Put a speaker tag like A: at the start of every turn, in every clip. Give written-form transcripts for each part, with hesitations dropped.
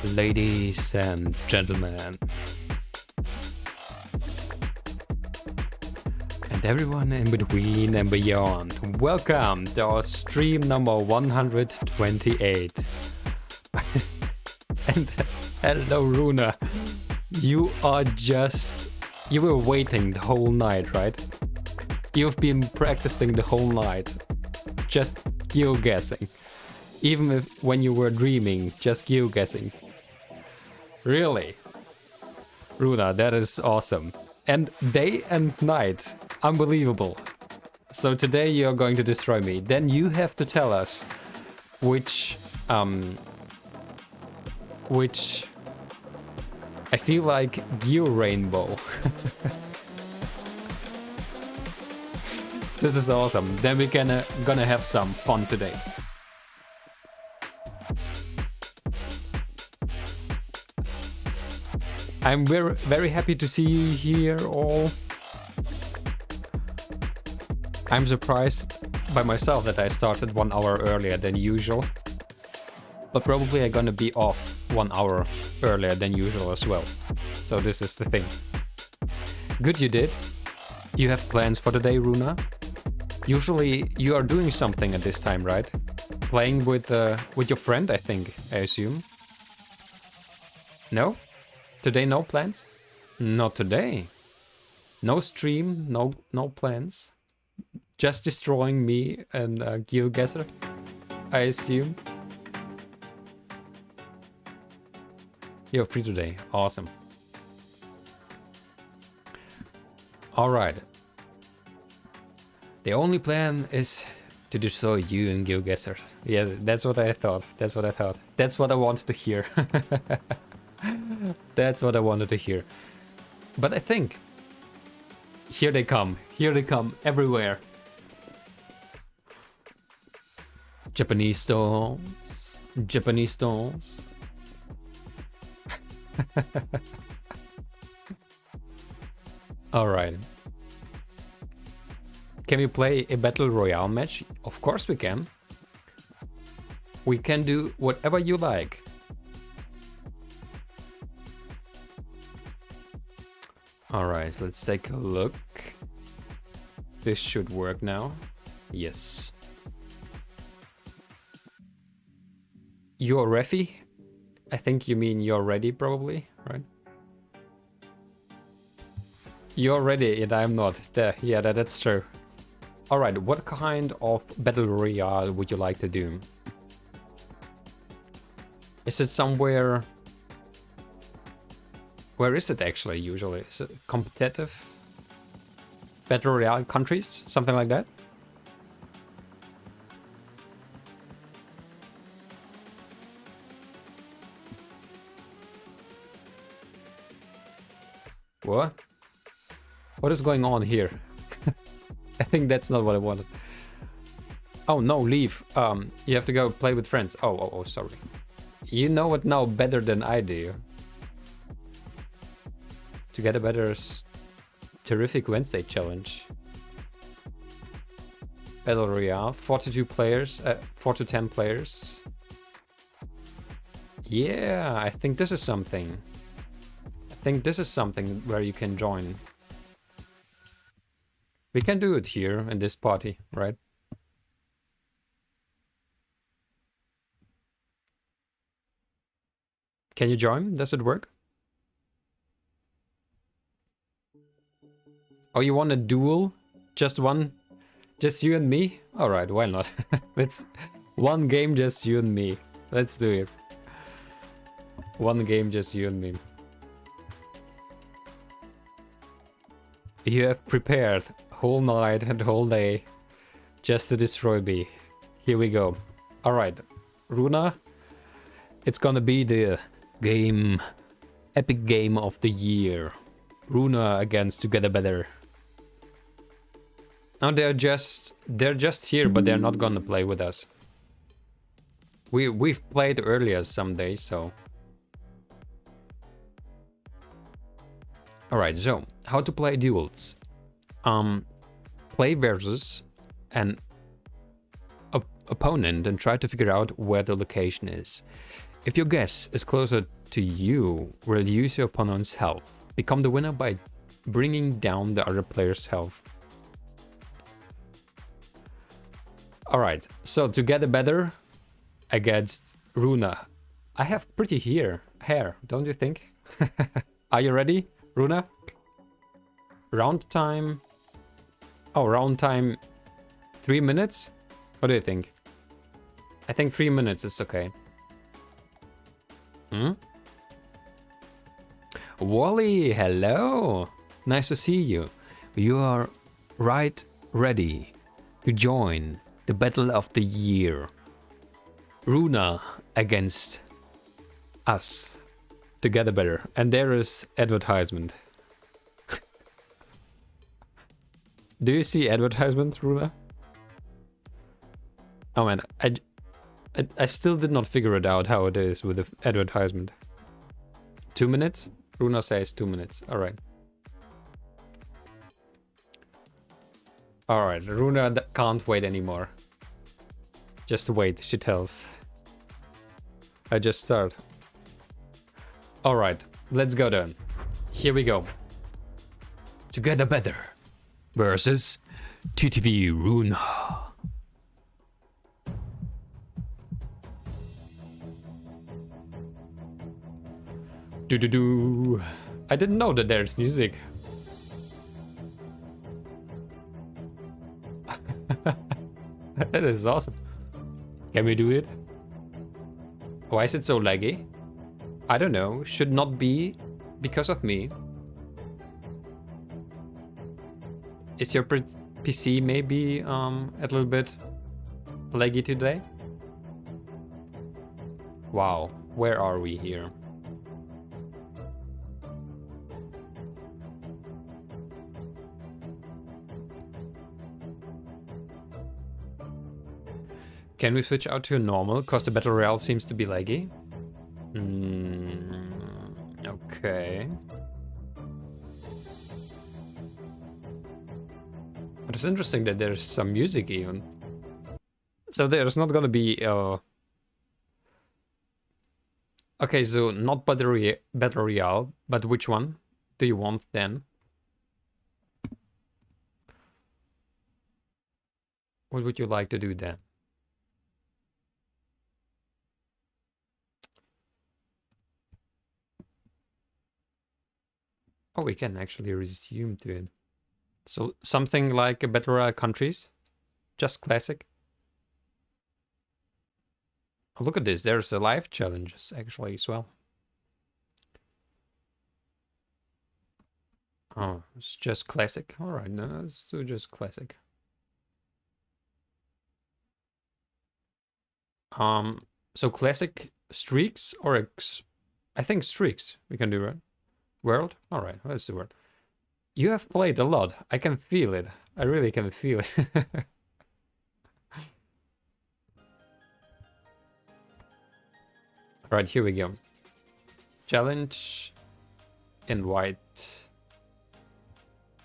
A: Ladies and gentlemen, and everyone in between and beyond, welcome to our stream number 128. And hello Runa, you were waiting the whole night, right? You've been practicing the whole night, just geoguessing. Even when you were dreaming, just geoguessing. Really? Runa, that is awesome. And day and night, unbelievable. So today you're going to destroy me. Then you have to tell us which I feel like Geo Rainbow. This is awesome. Then we're gonna have some fun today. I'm very happy to see you here all. I'm surprised by myself that I started 1 hour earlier than usual. But probably I'm gonna be off 1 hour earlier than usual as well. So this is the thing. Good you did. You have plans for the day, Runa? Usually you are doing something at this time, right? Playing with your friend, I think, I assume. No? Today no plans? Not today. No stream, no plans. Just destroying me and Geoguessr, I assume. You're free today. Awesome. Alright. The only plan is to destroy you and Geoguessr. Yeah, that's what I thought. That's what I thought. That's what I wanted to hear. That's what I wanted to hear. But I think here they come everywhere. Japanese stalls. Japanese stalls. All right. Can we play a battle royale match? Of course we can. We can do whatever you like. All right, let's take a look. This should work now. Yes. You're ready? I think you mean you're ready, probably, right? You're ready and I'm not. There, yeah, that's true. All right, what kind of battle royale would you like to do? Is it somewhere? Where is it actually usually? Is it competitive? Battle royale countries? Something like that? What? What is going on here? I think that's not what I wanted. Oh no, leave. You have to go play with friends. Oh, sorry. You know it now better than I do. TogetherBetter's terrific Wednesday challenge. Battle Royale, 42 players, 4 to 10 players. Yeah, I think this is something. I think this is something where you can join. We can do it here in this party, right? Can you join? Does it work? Oh, you want a duel? Just one? Just you and me? Alright, why not? Let's... One game, just you and me. Let's do it. One game, just you and me. You have prepared whole night and whole day just to destroy me. Here we go. Alright, Runa, it's gonna be the game, epic game of the year. Runa against TogetherBetter. Now they're just here, but they're not gonna play with us. We've played earlier someday, so. Alright, so how to play duels. Play versus an opponent and try to figure out where the location is. If your guess is closer to you, reduce your opponent's health. Become the winner by bringing down the other player's health. Alright, so TogetherBetter against Runa. I have pretty hair, don't you think? Are you ready, Runa? Round time. Oh, round time 3 minutes? What do you think? I think 3 minutes is okay. Wally, hello! Nice to see you. You are right ready to join the battle of the year. Runa against us. TogetherBetter. And there is advertisement. Do you see advertisement, Runa? Oh man, I still did not figure it out how it is with the advertisement. 2 minutes? Runa says 2 minutes. Alright. Alright, Runa can't wait anymore. Just wait, she tells. I just start. Alright, let's go then. Here we go. TogetherBetter versus TTV Runa. Do. I didn't know that there's music. That is awesome. Can we do it? Why is it so laggy? I don't know. Should not be because of me. Is your PC maybe a little bit laggy today? Wow, where are we here? Can we switch out to normal? Because the Battle Royale seems to be laggy. Okay. But it's interesting that there's some music even. So there's not gonna be... Okay, so not Battle Royale, but which one do you want then? What would you like to do then? Oh, we can actually resume to it. So something like a Battle Royale countries? Just classic? Oh, look at this, there's a live challenges actually as well. Oh, it's just classic. Alright, no, let's do just classic. So classic streaks or I think streaks we can do, right? World? Alright, let's do world. You have played a lot. I can feel it. I really can feel it. Alright, here we go. Challenge. Invite.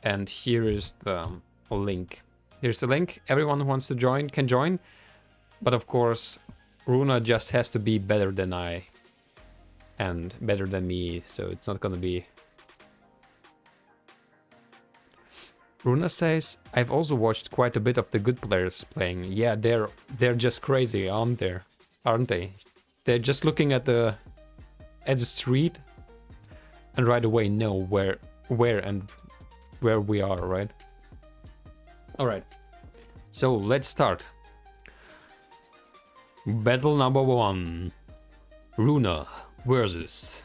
A: And here is the link. Here's the link. Everyone who wants to join can join. But of course, Runa just has to be better than I. And better than me, so it's not gonna be... Runa says, I've also watched quite a bit of the good players playing. Yeah, they're just crazy, aren't they? They're just looking at the street and right away know where we are, right? Alright. So let's start. Battle number 1. Runa versus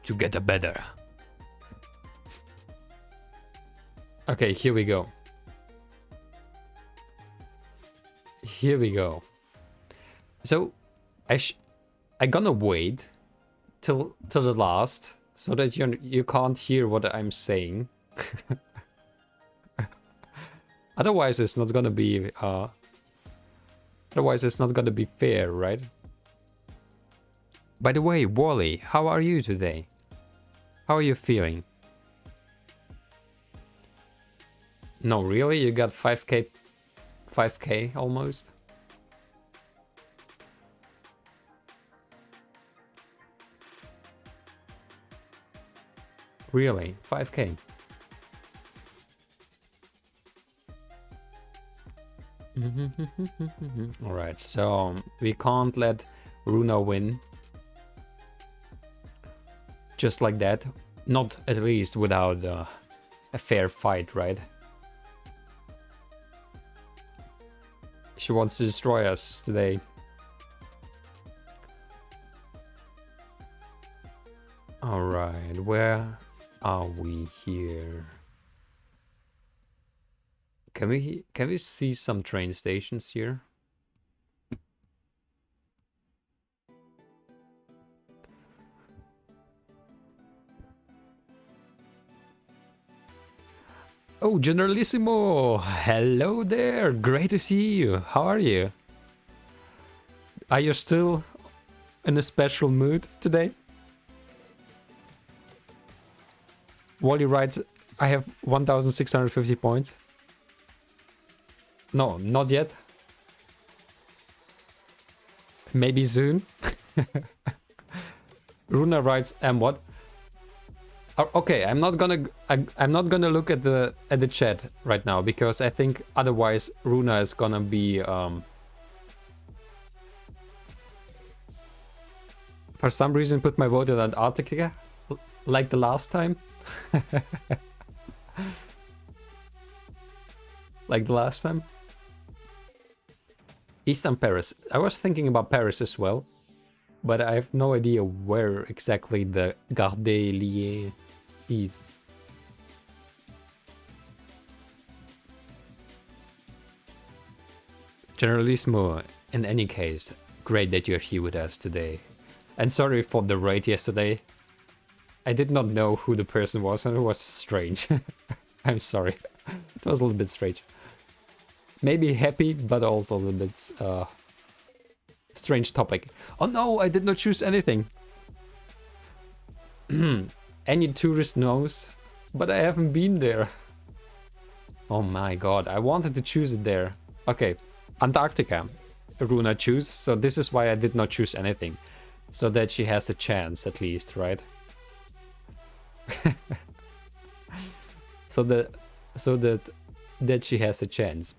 A: TogetherBetter. Okay, here we go. Here we go. So I gonna wait till the last so that you can't hear what I'm saying. Otherwise it's not gonna be fair, right? By the way, Wally, how are you today? How are you feeling? No, really? You got 5k? 5k, almost. Really? 5k? Alright, so we can't let Runa win. Just like that. Not at least without a fair fight, right? She wants to destroy us today. Alright, where are we here? Can we see some train stations here? Oh, Generalissimo! Hello there! Great to see you! How are you? Are you still in a special mood today? Wally writes, I have 1,650 points. No, not yet. Maybe soon. Runa writes, what? Okay, I'm not gonna look at the chat right now because I think otherwise Runa is gonna be for some reason put my vote in Antarctica like the last time. Like the last time. Eastern Paris. I was thinking about Paris as well, but I have no idea where exactly the Gare des Lys is. Generalissimo, in any case, great that you're here with us today. And sorry for the raid yesterday. I did not know who the person was and it was strange. I'm sorry. It was a little bit strange. Maybe happy, but also a little bit strange topic. Oh no, I did not choose anything. Any tourist knows, but I haven't been there. Oh my god, I wanted to choose it there. Okay, Antarctica. Runa choose, so this is why I did not choose anything. So that she has a chance at least, right? so that she has a chance.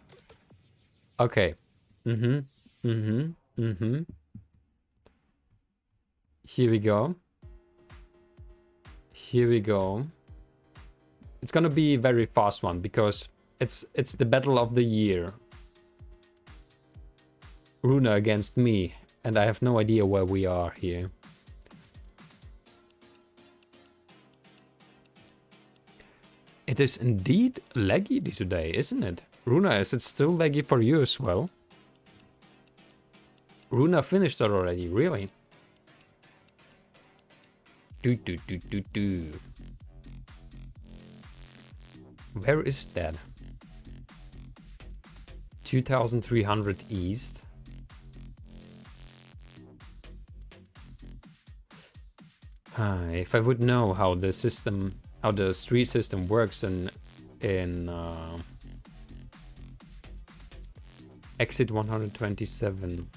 A: Okay. Here we go. Here we go. It's gonna be a very fast one because it's the battle of the year. Runa against me, and I have no idea where we are here. It is indeed laggy today, isn't it? Runa, is it still laggy for you as well? Runa finished it already, really? Where is that? 2300 east. If I would know how the system, how the street system works in exit 127.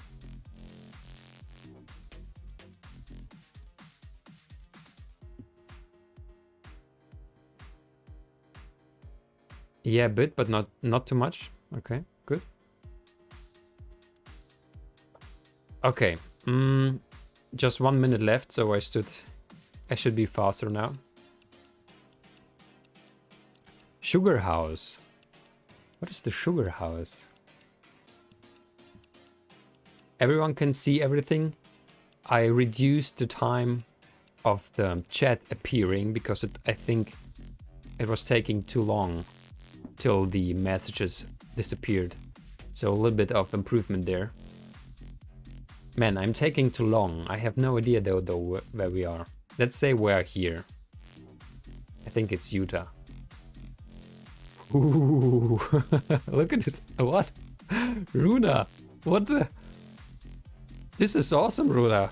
A: Yeah, a bit, but not too much. Okay, good. Okay, just 1 minute left, so I should be faster now. Sugar house. What is the sugar house? Everyone can see everything. I reduced the time of the chat appearing because I think it was taking too long till the messages disappeared. So a little bit of improvement there. Man, I'm taking too long. I have no idea though where we are. Let's say we're here. I think it's Utah. Ooh, look at this. What? Runa, what the? This is awesome, Runa.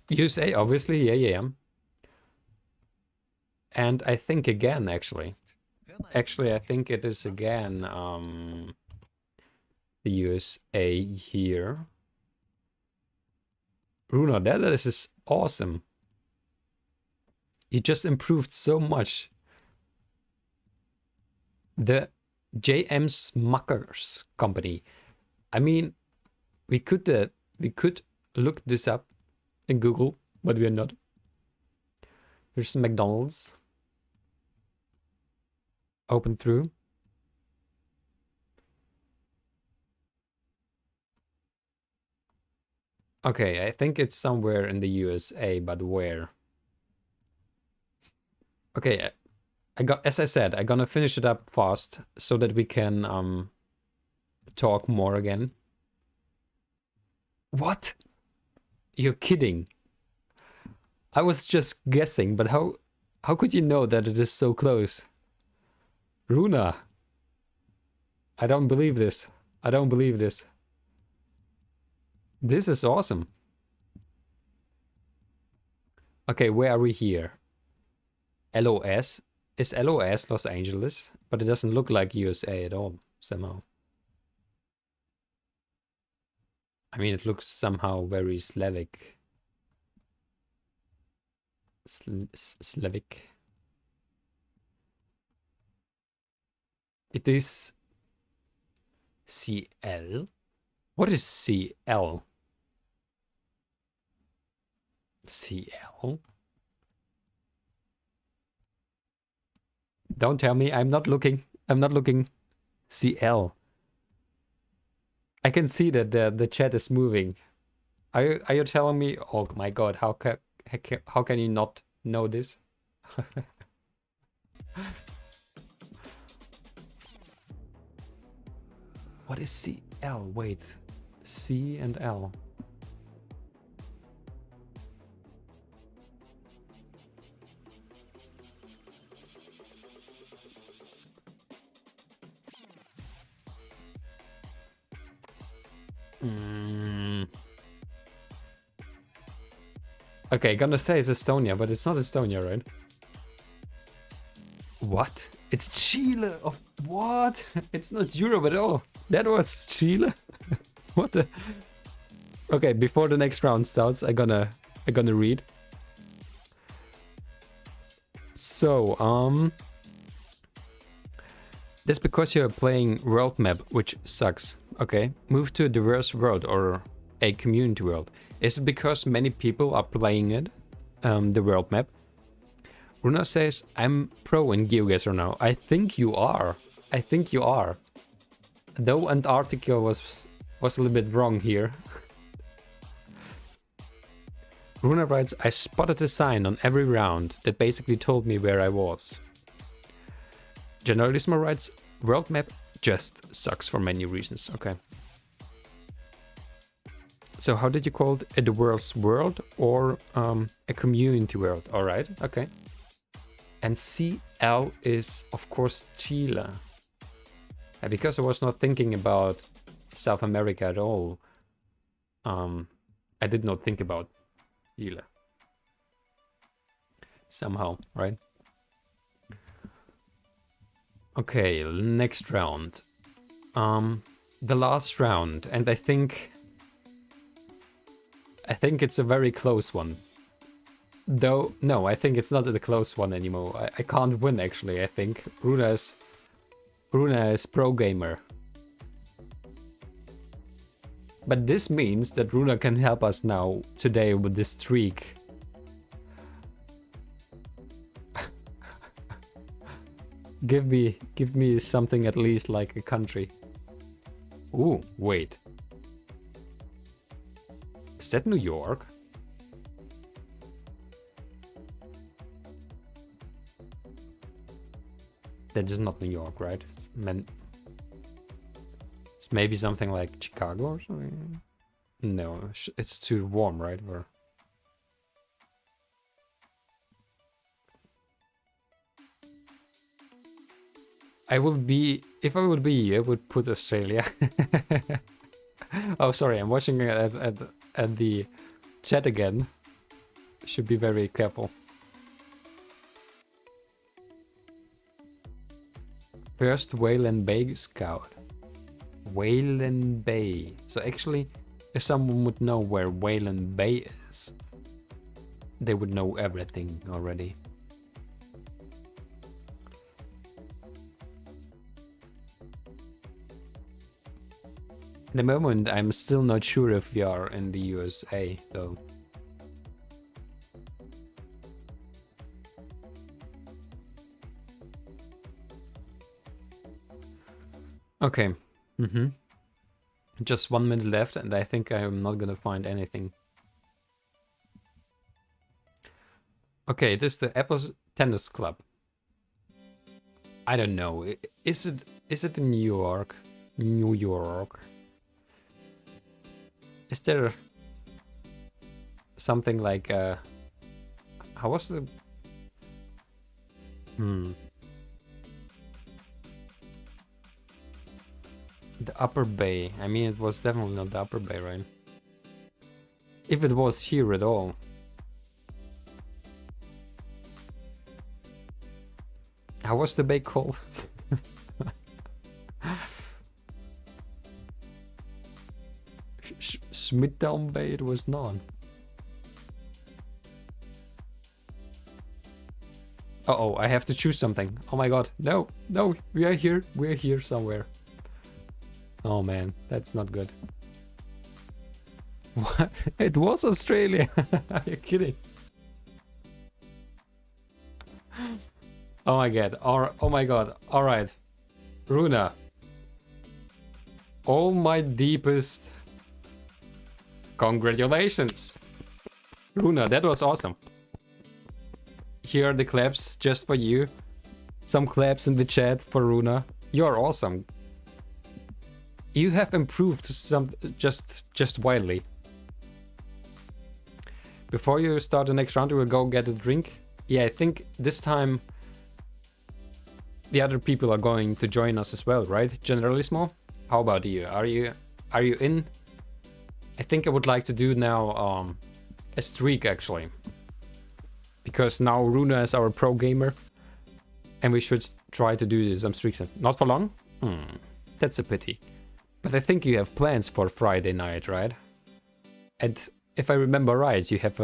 A: USA, obviously, yeah. And I think again, actually. Actually, I think it is again the USA here. Runa, that is awesome. You just improved so much. The J.M. Smuckers company. I mean, we could look this up in Google, but we are not. Here's McDonald's. Open through. Okay, I think it's somewhere in the USA, but where? Okay, as I said, I'm gonna finish it up fast so that we can talk more again. What? You're kidding. I was just guessing, but how could you know that it is so close? Runa. I don't believe this. I don't believe this. This is awesome. Okay, where are we here? LOS. Is LOS Los Angeles? But it doesn't look like USA at all, somehow. I mean, it looks somehow very Slavic. Slavic. It is CL? What is CL? CL? Don't tell me. I'm not looking. I'm not looking. CL. I can see that the chat is moving. Are you telling me? Oh my god! How can you not know this? What is CL? Wait, C and L. Okay, gonna say it's Estonia, but it's not Estonia, right? What? It's Chile of what? It's not Europe at all. That was Chile. What the? Okay, before the next round starts, I'm gonna read. So, that's because you're playing world map, which sucks. Okay, move to a diverse world or a community world. Is it because many people are playing it, the world map? Runa says, I'm pro in Geoguessr now. I think you are. I think you are. Though Antarctica was a little bit wrong here. Runa writes, I spotted a sign on every round that basically told me where I was. Generalismo writes, world map just sucks for many reasons. Okay. So how did you call it? A diverse world or a community world? All right. Okay. And CL is, of course, Chile. Because I was not thinking about South America at all, I did not think about Chile. Somehow, right? Okay, next round. The last round, and I think it's a very close one. Though, no, I think it's not a close one anymore. I can't win, actually, I think. Runa is pro gamer. But this means that Runa can help us now today with this streak. Give me something at least like a country. Ooh, wait. Is that New York? That is not New York, right? It's maybe something like Chicago or something? No, it's too warm, right? Or if I would be, I would put Australia. Oh, sorry, I'm watching at the chat again. Should be very careful. First Whalen Bay Scout. Whalen Bay. So actually, if someone would know where Whalen Bay is, they would know everything already. the moment, I'm still not sure if we are in the USA, though. Okay. Just 1 minute left, and I think I'm not gonna find anything. Okay, it is the Apple Tennis Club. I don't know. Is it in New York? New York. Is there something like how was the the Upper Bay? I mean, it was definitely not the Upper Bay, right? If it was here at all. How was the bay called? Smithtown Bay, it was not. Uh-oh, I have to choose something. Oh my god, no, no, we are here somewhere. Oh man, that's not good. What? It was Australia. Are you kidding? Oh my god, oh my god, alright. Runa. All my deepest congratulations. Runa, that was awesome. Here are the claps just for you. Some claps in the chat for Runa. You're awesome. You have improved some just wildly. Before you start the next round, we will go get a drink. Yeah, I think this time the other people are going to join us as well, right? Generalissimo, how about you? Are you in? I think I would like to do now a streak actually, because now Runa is our pro gamer, and we should try to do some streaks. Not for long. That's a pity. But I think you have plans for Friday night, right? And if I remember right, you have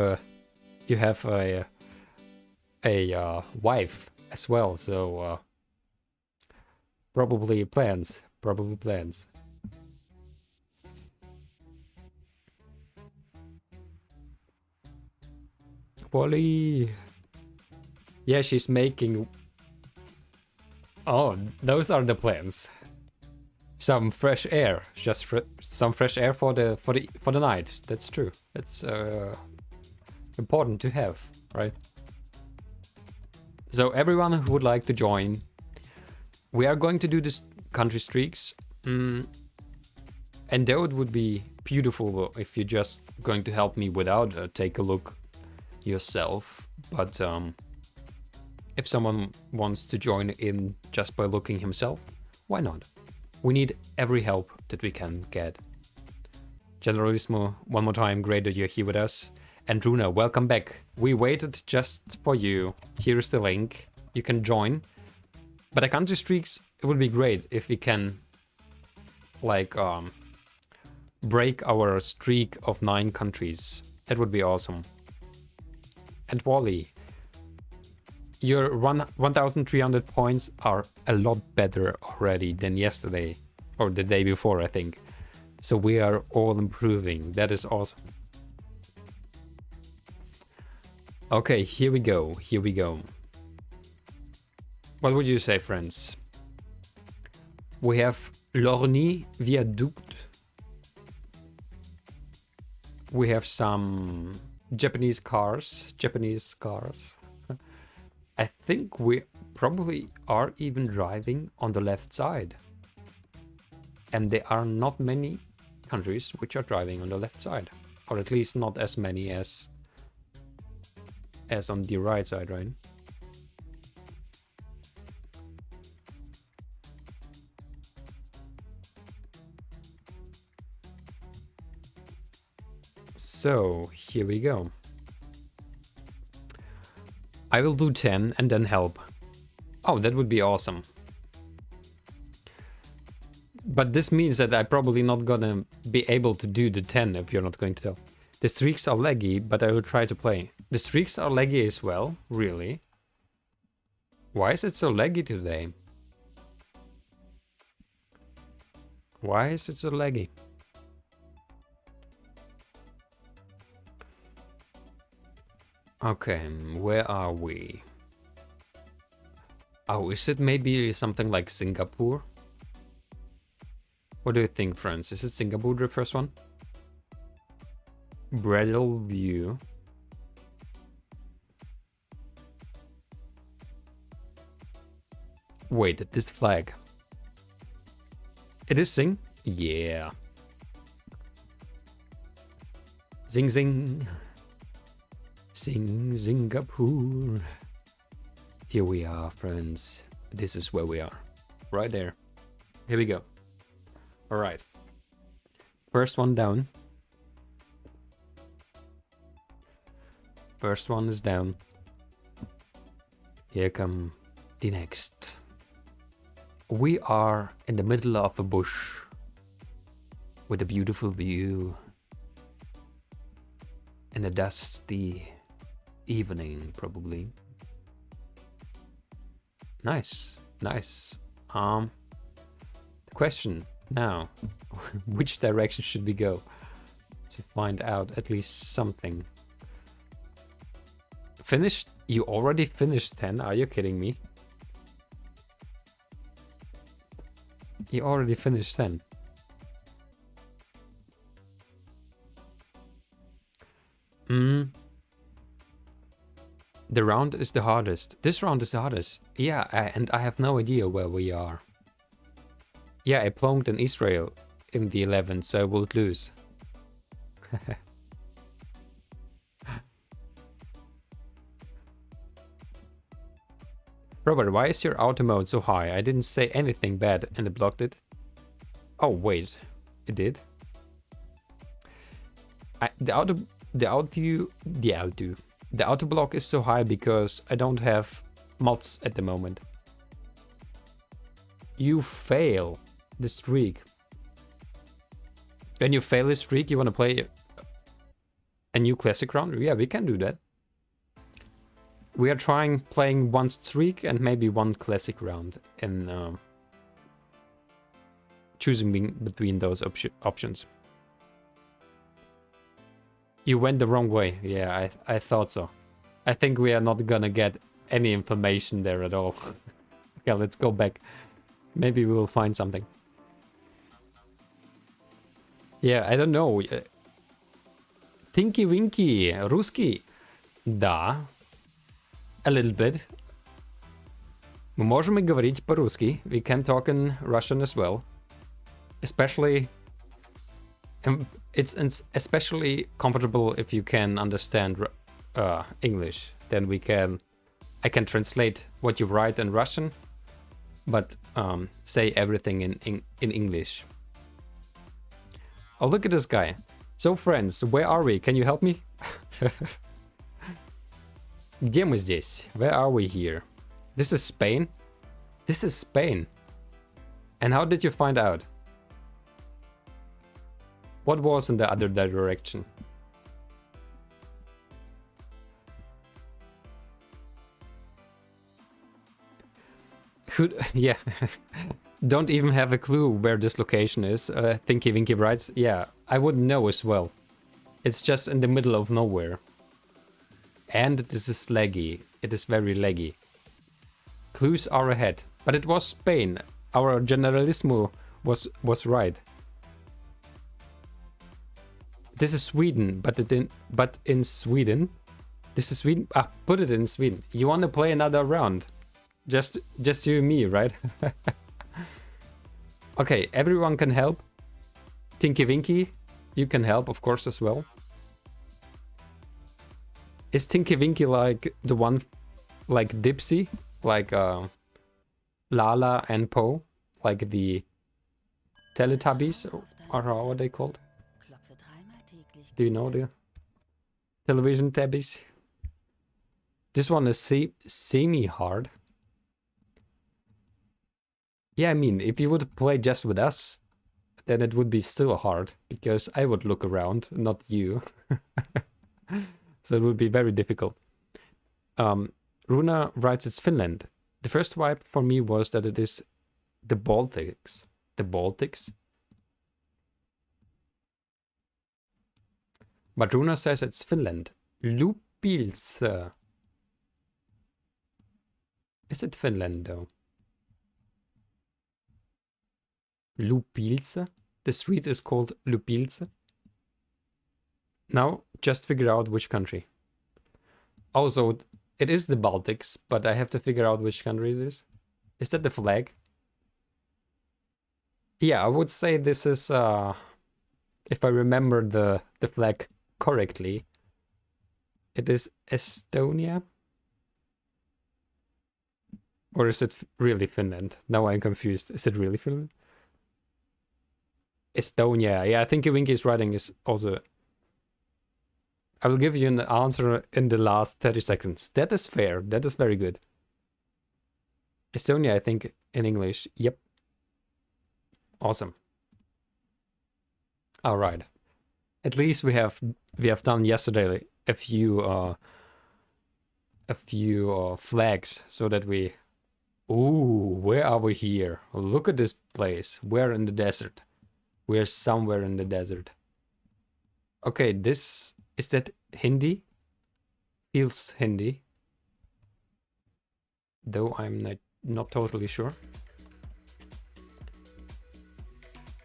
A: a wife as well, so probably plans. Wally. Yeah, she's making. Oh, those are the plans. Some fresh air, just some fresh air for the night. That's true. That's important to have, right? So everyone who would like to join, we are going to do this country streaks, and though it would be beautiful if you're just going to help me without take a look yourself, but if someone wants to join in just by looking himself, why not? We need every help that we can get. Generalissimo, one more time, great that you're here with us. And Runa, welcome back. We waited just for you. Here's the link. You can join. But the country streaks, it would be great if we can like break our streak of 9 countries. That would be awesome. And Wally, your 1,300 points are a lot better already than yesterday or the day before, I think. So we are all improving. That is awesome. Okay, here we go. What would you say, friends? We have Lorny Viaduct. We have some Japanese cars. I think we probably are even driving on the left side. And there are not many countries which are driving on the left side. Or at least not as many as on the right side, right? So, here we go. I will do 10 and then help. Oh, that would be awesome. But this means that I'm probably not gonna be able to do the 10 if you're not going to tell. The streaks are laggy, but I will try to play. The streaks are laggy as well, really? Why is it so laggy today? Why is it so laggy? Okay, where are we? Oh, is it maybe something like Singapore? What do you think, friends? Is it Singapore, the first one? Bredel View. Wait, this flag. It is Sing? Yeah. Zing zing. Sing Singapore. Here we are, friends. This is where we are. Right there. Here we go. Alright. First one down. First one is down. Here come the next. We are in the middle of a bush with a beautiful view in a dusty evening, probably. Nice, nice. The question now, which direction should we go to find out at least something? Finished? You already finished 10? Are you kidding me? You already finished 10. The round is the hardest. This round is the hardest. Yeah, and I have no idea where we are. Yeah, I plonked in Israel in the 11th, so I will lose. Robert, why is your auto mode so high? I didn't say anything bad and it blocked it. Oh, wait. It did? The auto block is so high because I don't have mods at the moment. You fail the streak. When you fail the streak, you want to play a new classic round? Yeah, we can do that. We are playing one streak and maybe one classic round and choosing between those options. You went the wrong way. Yeah, I thought so. I think we are not gonna get any information there at all. Okay, let's go back. Maybe we will find something. Yeah, I don't know. Tinky Winky, Ruski. Да. A little bit. Мы можем и говорить по-русски. We can talk in Russian as well. Especially... it's especially comfortable if you can understand English. Then I can translate what you write in Russian, but say everything in English. Oh, look at this guy. So, friends, where are we? Can you help me? Где мы здесь? Where are we here? This is Spain? This is Spain. And how did you find out? What was in the other direction? Yeah. Don't even have a clue where this location is. Thinky Winky writes, yeah, I wouldn't know as well. It's just in the middle of nowhere. And this is laggy. It is very laggy. Clues are ahead. But it was Spain. Our generalismo was right. This is Sweden, but in Sweden. This is Sweden. Ah, put it in Sweden. You want to play another round? Just you and me, right? Okay, everyone can help. Tinky Winky, you can help, of course, as well. Is Tinky Winky like the one, like Dipsy, like Lala and Po, like the Teletubbies, or how are they called? Do you know the television tabbies? This one is semi-hard. Yeah, I mean, if you would play just with us, then it would be still hard, because I would look around, not you. So it would be very difficult. Runa writes it's Finland. The first vibe for me was that it is the Baltics. The Baltics? But Runa says it's Finland. Lupils. Is it Finland though? Lupils. The street is called Lupils. Now, just figure out which country. Also, it is the Baltics, but I have to figure out which country it is. Is that the flag? Yeah, I would say this is, if I remember the flag correctly, it is Estonia? Or is it really Finland? Now I'm confused. Is it really Finland? Estonia. Yeah, I think Winky's writing is also... I will give you an answer in the last 30 seconds. That is fair. That is very good. Estonia, I think, in English. Yep. Awesome. All right. At least we have done yesterday a few flags so that we... Ooh, where are we here? Look at this place. We're in the desert. We're somewhere in the desert. Okay, this... Is that Hindi? Feels Hindi. Though I'm not totally sure.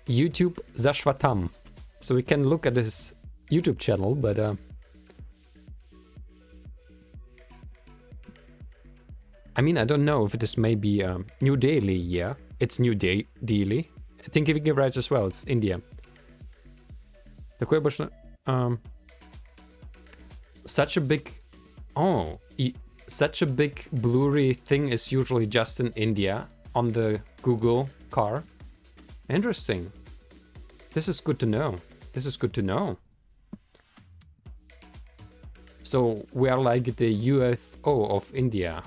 A: YouTube Zashvatam. So we can look at his YouTube channel, but... I mean, I don't know if it is maybe New Delhi, yeah. It's New Delhi. I think if he writes as well, it's India. Such a big... Oh, such a big blurry thing is usually just in India on the Google car. Interesting. This is good to know. This is good to know. So we are like the UFO of India.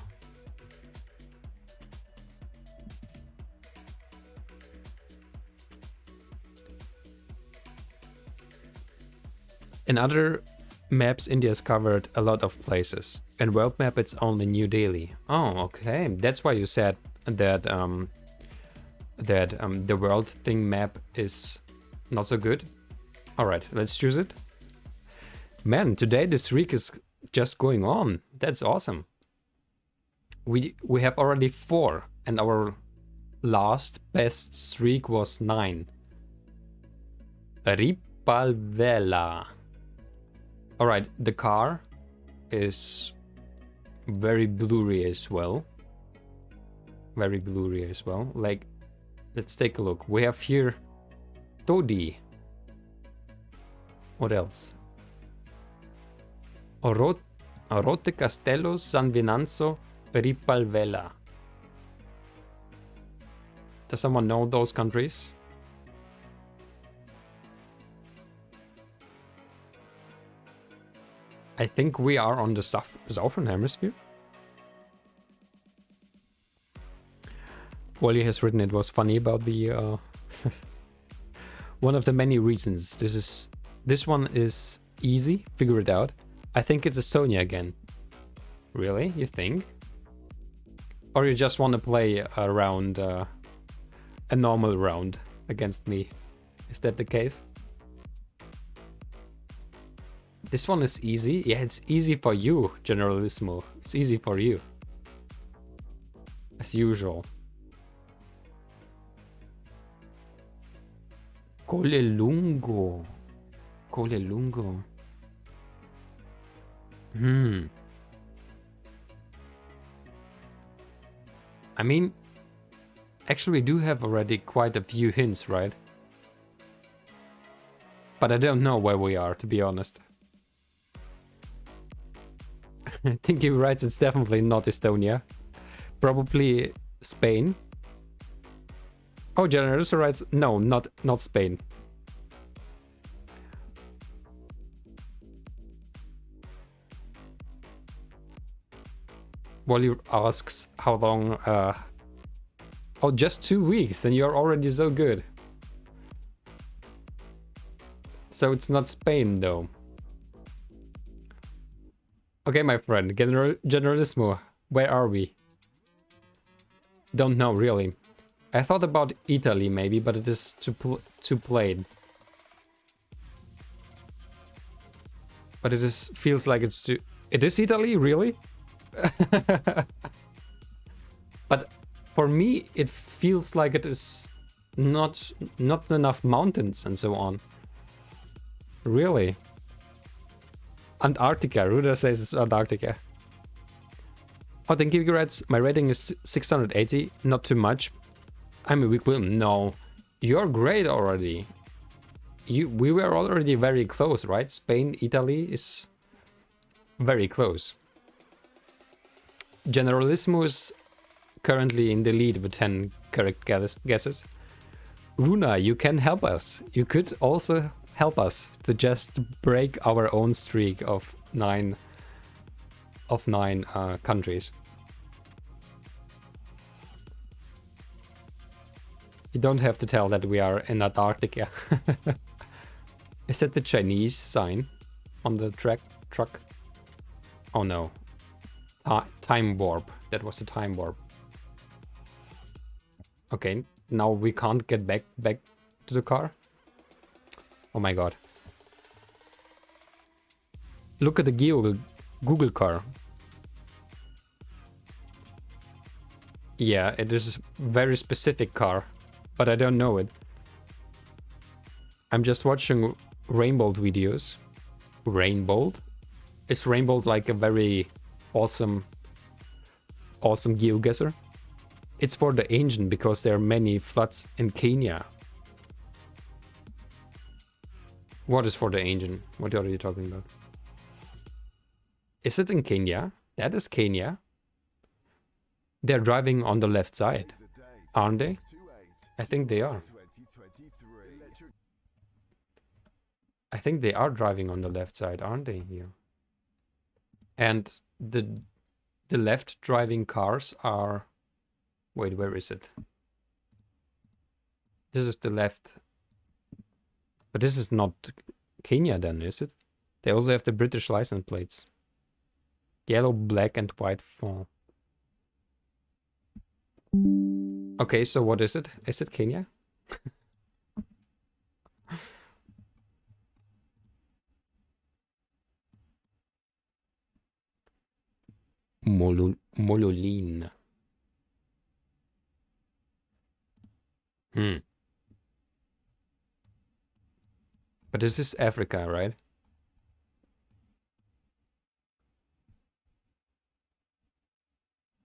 A: In other maps, India's covered a lot of places. In world map, it's only New Delhi. Oh, okay. That's why you said that the world thing map is not so good. All right, let's choose it. Man, today the streak is just going on. That's awesome. We have already 4, and our last best streak was 9. Ripalvela. All right, the car is very blurry as well. Very blurry as well. Like, let's take a look. We have here Todi. What else? Orote Castello, San Vincenzo, Ripalvela. Does someone know those countries? I think we are on the southern hemisphere. Wally has written it was funny about the one of the many reasons. This one is easy, figure it out. I think it's Estonia again. Really? You think? Or you just want to play a round, a normal round against me? Is that the case? This one is easy. Yeah, it's easy for you, Generalissimo. It's easy for you. As usual. Colelungo. Colelungo. I mean, actually we do have already quite a few hints, right? But I don't know where we are, to be honest. I think he writes it's definitely not Estonia. Probably Spain. Oh, Generoso writes no, not Spain. Wally asks how long. Oh, just 2 weeks, and you're already so good. So it's not Spain, though. Okay, my friend, Generalissimo, where are we? Don't know, really. I thought about Italy, maybe, but it is too plain. But it feels like it's It is Italy, really? But for me, it feels like it is not enough mountains and so on. Really? Antarctica. Ruda says it's Antarctica. Oh, thank you, congrats. My rating is 680. Not too much. I'm a weak William. No. You're great already. We were already very close, right? Spain, Italy is very close. Generalissimo is currently in the lead with 10 correct guesses. Runa, you can help us. You could also help us to just break our own streak of nine countries. You don't have to tell that we are in Antarctica. Is that the Chinese sign on the truck? Oh no. Time warp. That was a time warp. Okay, now we can't get back to the car. Oh my god. Look at the Google car. Yeah, it is a very specific car, but I don't know it. I'm just watching Rainbow videos. Rainbow? Is Rainbow like a very awesome Geoguessr? It's for the engine because there are many floods in Kenya. What is for the engine? What are you talking about? Is it in Kenya? That is Kenya. They're driving on the left side, aren't they? I think they are. I think they are driving on the left side, aren't they here? And the left driving cars are... Wait, where is it? This is the left. But this is not Kenya then, is it? They also have the British license plates. Yellow, black and white font. Okay, so what is it? Is it Kenya? Mololin. But this is Africa, right?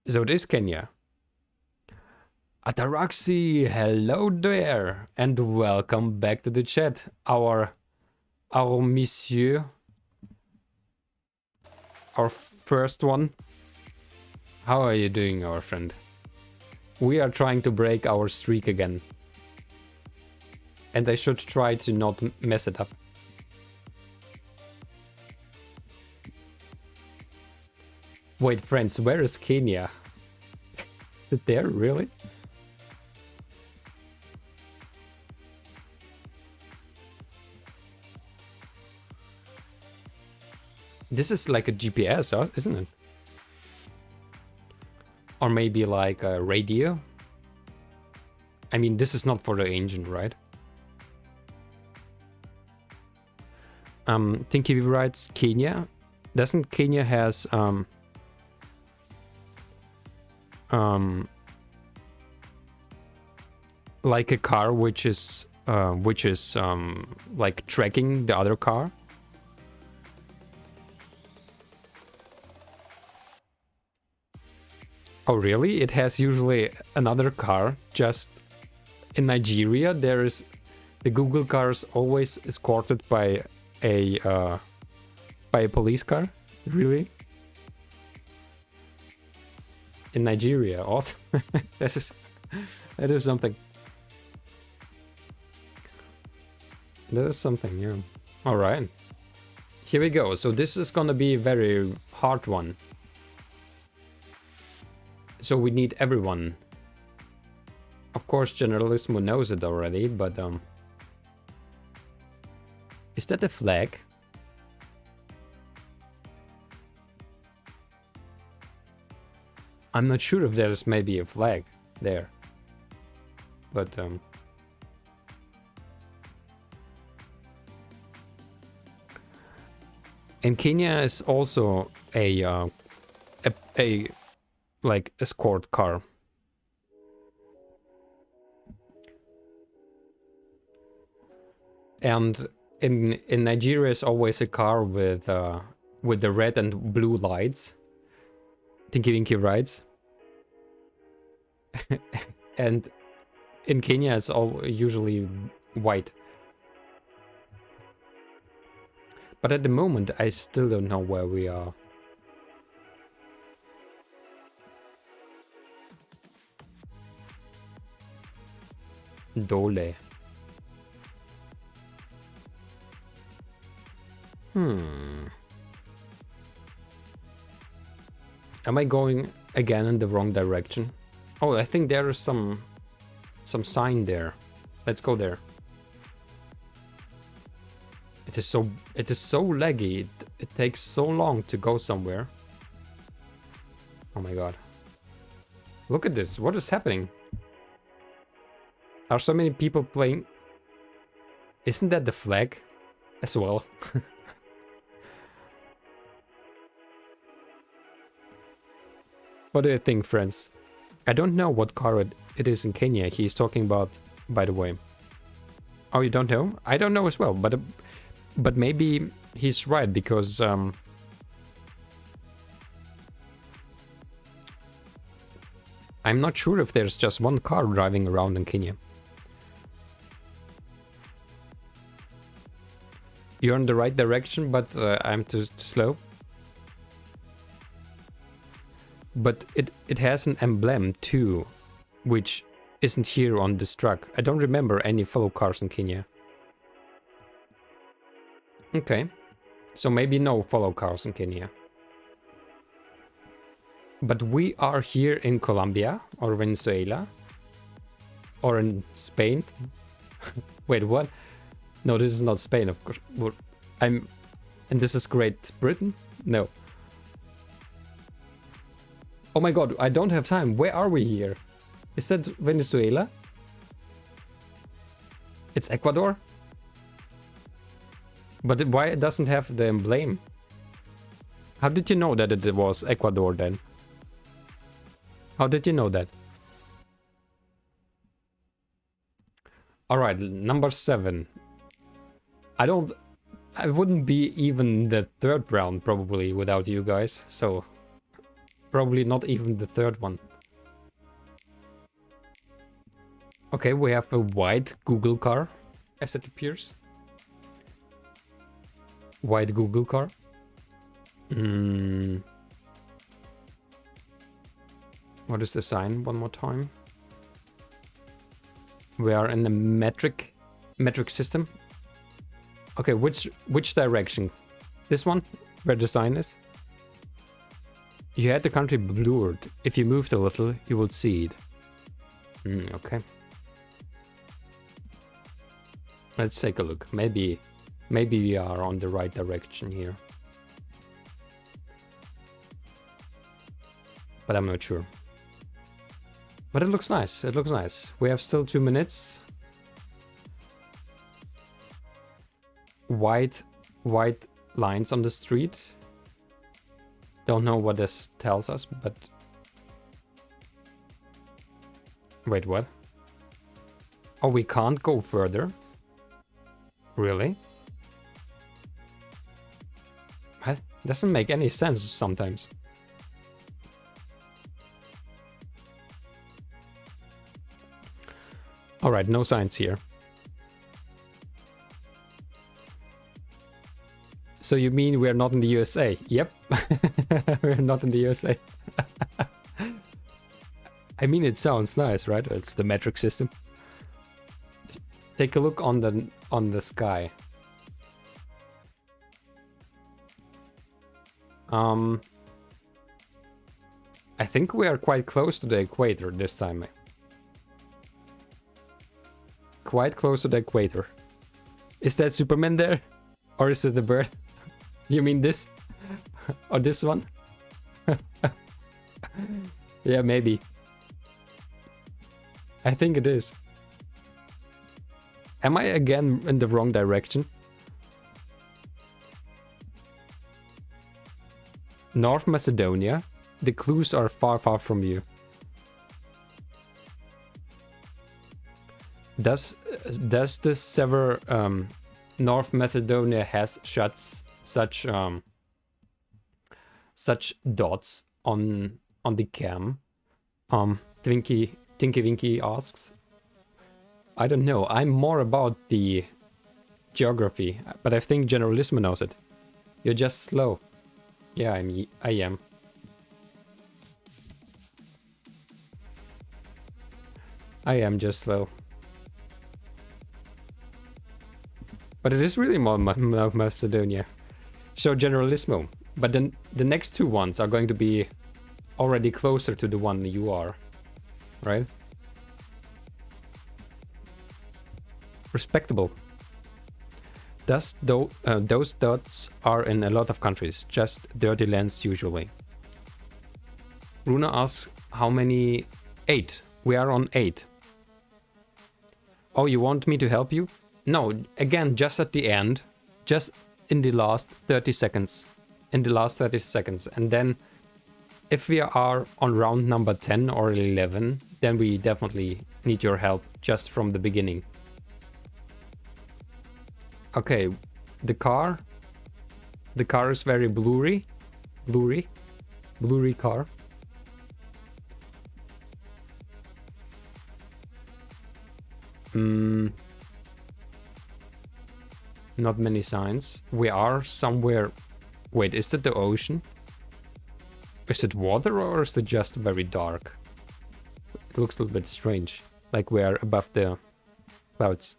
A: So it is Kenya. Ataraxi, hello there, and welcome back to the chat. Our monsieur, our first one. How are you doing, our friend? We are trying to break our streak again. And I should try to not mess it up. Wait, friends, where is Kenya? Is it there, really? This is like a GPS, isn't it? Or maybe like a radio? I mean, this is not for the engine, right? Tinky writes Kenya. Doesn't Kenya has like a car which is like tracking the other car? Oh really? It has usually another car. Just in Nigeria, there is the Google car is always escorted by a police car. Really? In Nigeria, also. that is something. That is something, yeah. All right. Here we go. So this is gonna be a very hard one. So we need everyone. Of course, Generalissimo knows it already, but is that a flag? I'm not sure if there's maybe a flag there, but And Kenya is also a like escort car. And in Nigeria is always a car with the red and blue lights. Tinky Winky rides. And in Kenya it's all usually white. But at the moment I still don't know where we are. Dole. Am I going again in the wrong direction? Oh, I think there is some sign there. Let's go there. It is so laggy. It takes so long to go somewhere. Oh my god. Look at this. What is happening? Are so many people playing? Isn't that the flag as well? What do you think, friends? I don't know what car it is in Kenya he's talking about, by the way. Oh, you don't know? I don't know as well, but maybe he's right, because I'm not sure if there's just one car driving around in Kenya. You're in the right direction, but I'm too slow. But it has an emblem too, which isn't here on this truck. I don't remember any follow cars in Kenya. Okay, so maybe no follow cars in Kenya. But we are here in Colombia, or Venezuela, or in Spain. Wait, what? No, this is not Spain, of course. And this is Great Britain? No. Oh my god, I don't have time. Where are we here? Is that Venezuela? It's Ecuador? But why it doesn't have the emblem? How did you know that it was Ecuador then? How did you know that? Alright, number 7. I wouldn't be even the third round probably without you guys, so probably not even the third one. Okay, we have a white Google car, as it appears. White Google car. What is the sign? One more time. We are in the metric system. Okay, which direction? This one, where the sign is? You had the country blurred. If you moved a little, you would see it. Okay. Let's take a look. Maybe we are on the right direction here. But I'm not sure. But it looks nice. It looks nice. We have still 2 minutes. White lines on the street. Don't know what this tells us, but... Wait, what? Oh, we can't go further? Really? What? Doesn't make any sense sometimes. Alright, no signs here. So you mean we're not in the USA? Yep. We're not in the USA. I mean, it sounds nice, right? It's the metric system. Take a look on the sky. I think we are quite close to the equator this time. Quite close to the equator. Is that Superman there? Or is it the bird? You mean this? Or this one? Yeah, maybe. I think it is. Am I again in the wrong direction? North Macedonia. The clues are far, far from you. Does this sever North Macedonia has such dots on the cam? Tinky Winky asks. I don't know. I'm more about the geography, but I think Generalissimo knows it. You're just slow. Yeah, I am. I am just slow. But it is really more Macedonia. So Generalissimo. But then the next two ones are going to be already closer to the one you are. Right? Respectable. Those dots are in a lot of countries, just dirty lands usually. Runa asks how many? 8. We are on 8. Oh, you want me to help you? No, again, just at the end. Just in the last 30 seconds. In the last 30 seconds. And then if we are on round number 10 or 11, then we definitely need your help just from the beginning. Okay, the car is very blurry car. Not many signs. We are somewhere. Wait, is it the ocean? Is it water or is it just very dark? It looks a little bit strange, like we are above the clouds.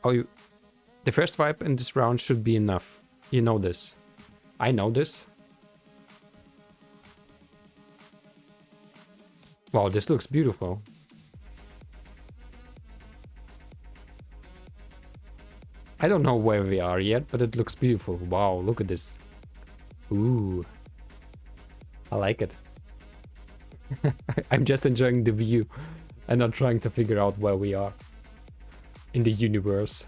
A: Oh, the first vibe in this round should be enough. You know this. I know this. Wow, this looks beautiful. I don't know where we are yet, but it looks beautiful. Wow, look at this. Ooh. I like it. I'm just enjoying the view and not trying to figure out where we are in the universe.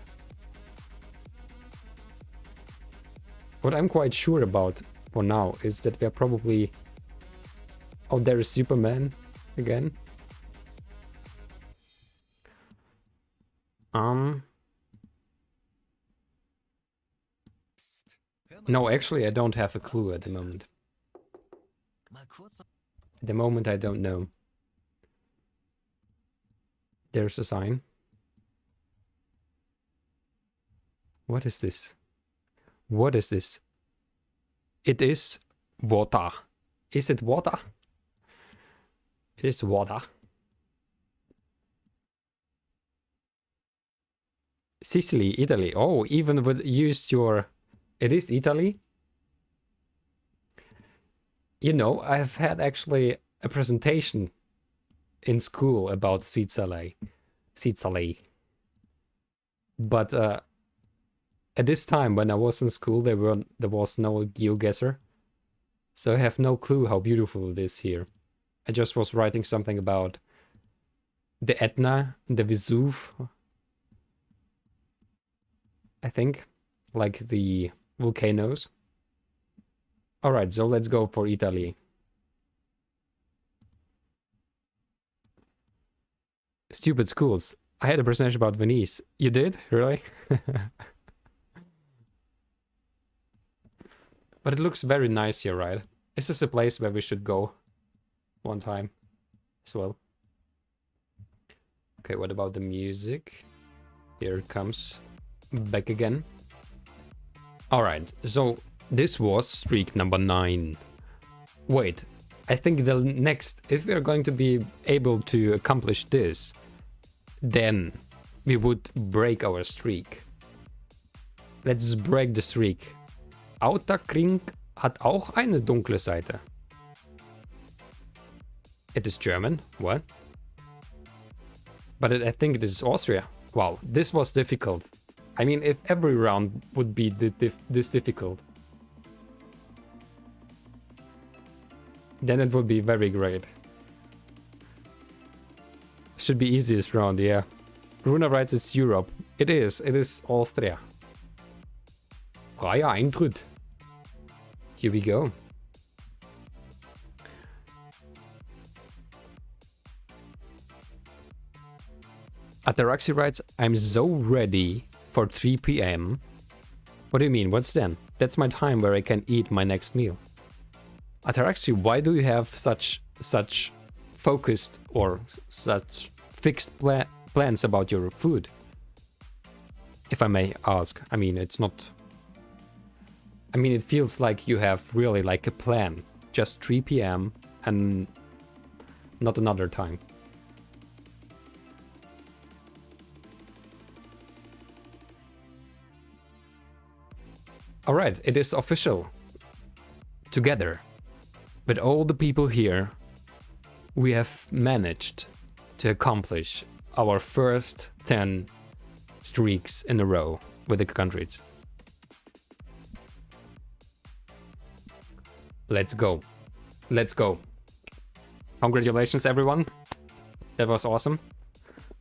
A: What I'm quite sure about for now is that we are probably... Oh, there is Superman again. No, actually I don't have a clue at the moment. At the moment I don't know. There's a sign. What is this? What is this? It is water. Is it water? It is water. Sicily, Italy. Oh, even with used your... It is Italy? You know, I've had actually a presentation in school about Sicily. But at this time, when I was in school, there was no Geoguessr. So I have no clue how beautiful it is here. I just was writing something about the Etna, the Vesuve. I think. Like the volcanoes. Alright, so let's go for Italy. Stupid schools. I had a presentation about Venice. You did? Really? But it looks very nice here, right? Is this a place where we should go one time as well? Okay, what about the music? Here it comes back again. Alright, so this was streak number 9. Wait, I think the next, if we're going to be able to accomplish this, then we would break our streak. Let's break the streak. Autakring hat auch eine dunkle Seite. It is German, what? But I think it is Austria. Wow, this was difficult. I mean, if every round would be this difficult, then it would be very great. Should be easiest round, yeah. Runa writes it's Europe. It is Austria. Freier Eintritt. Here we go. Ataraxi writes, I'm so ready for 3 p.m. What do you mean? What's then? That's my time where I can eat my next meal. Ataraxi, why do you have such focused or such fixed plans about your food? If I may ask. I mean, it's not... I mean, it feels like you have really like a plan. Just 3 p.m. and not another time. Alright, it is official. Together, with all the people here, we have managed to accomplish our first 10 streaks in a row with the countries. Let's go. Let's go. Congratulations, everyone. That was awesome.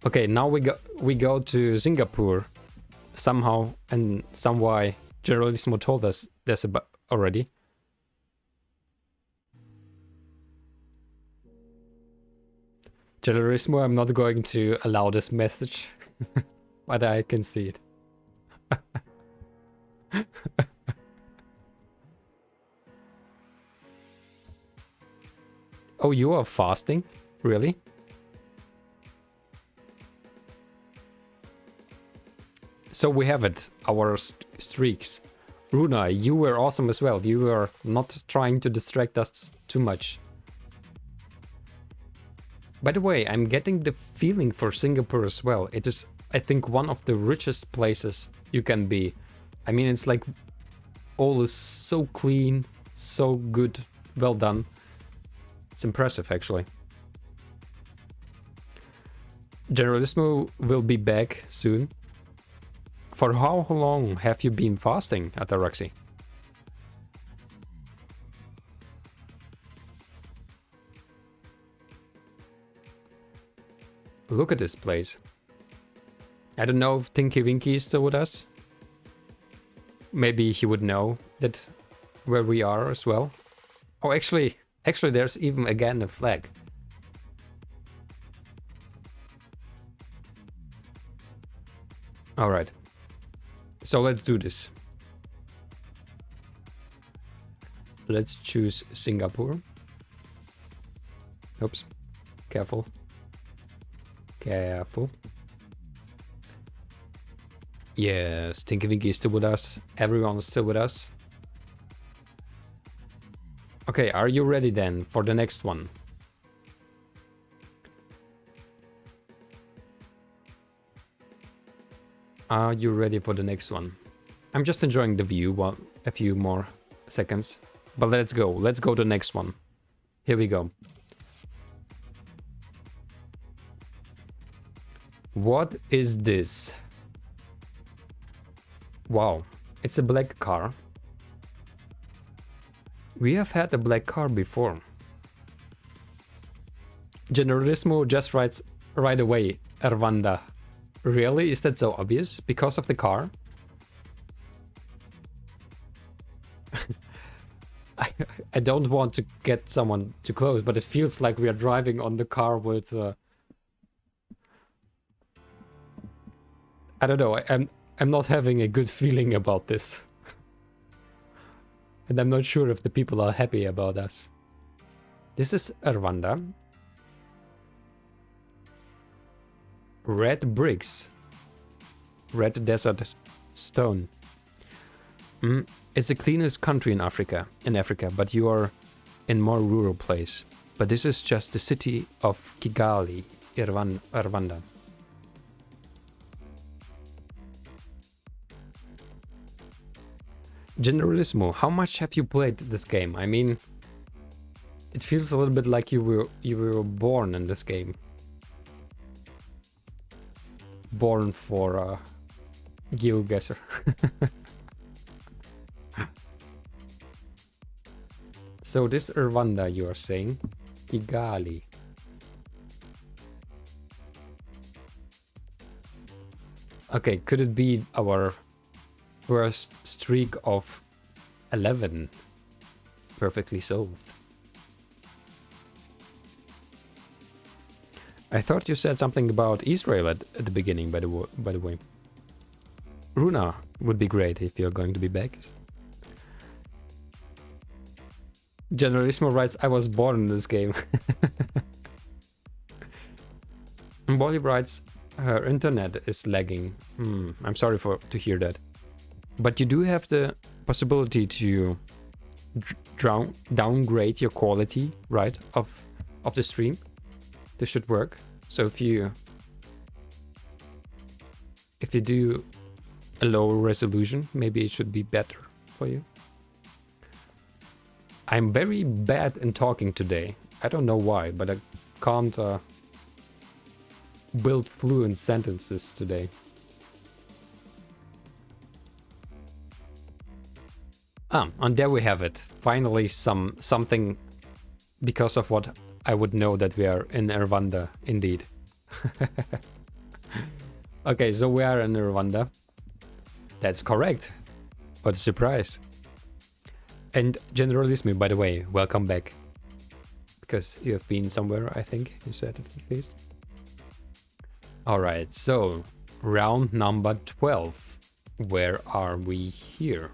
A: Okay, now we go to Singapore. Somehow and some way, Generalissimo told us this about already. Generalissimo, I'm not going to allow this message, but I can see it. Oh, you are fasting? Really? So we have it, our streaks. Runa, you were awesome as well. You were not trying to distract us too much. By the way, I'm getting the feeling for Singapore as well. It is, I think, one of the richest places you can be. I mean, it's like all is so clean, so good, well done. It's impressive, actually. Generalissimo will be back soon. For how long have you been fasting, Ataraxi? Look at this place. I don't know if Tinky Winky is still with us. Maybe he would know that where we are as well. Oh, actually there's even again a flag. All right. So let's do this. Let's choose Singapore. Oops. Careful. Careful. Yes, Tinky Winky is still with us. Everyone's still with us. Okay, are you ready then for the next one? Are you ready for the next one? I'm just enjoying the view, a few more seconds. But let's go to the next one. Here we go. What is this? Wow, it's a black car. We have had a black car before. Generalissimo just writes right away, Rwanda. Really? Is that so obvious? Because of the car? I don't want to get someone too close, but it feels like we are driving on the car with... I don't know, I'm not having a good feeling about this. And I'm not sure if the people are happy about us. This is Rwanda. Red bricks. Red desert stone. It's the cleanest country in Africa, but you are in more rural place. But this is just the city of Kigali, Rwanda. Generalissimo, how much have you played this game? I mean, it feels a little bit like you were born in this game. Born for Geoguessr. So this Rwanda you are saying? Kigali. Okay, could it be our first streak of 11? Perfectly solved. I thought you said something about Israel at the beginning, by the way. Runa would be great if you're going to be back. Generalissimo writes, I was born in this game. Bolly writes, her internet is lagging. I'm sorry to hear that. But you do have the possibility to downgrade your quality, right, of the stream. This should work. So if you do a lower resolution, maybe it should be better for you. I'm very bad in talking today. I don't know why, but I can't build fluent sentences today. And there we have it. Finally something because of what I would know that we are in Rwanda, indeed. Okay, so we are in Rwanda. That's correct. What a surprise. And Generalissimo, by the way, welcome back. Because you have been somewhere, I think you said it at least. Alright, so round number 12. Where are we here?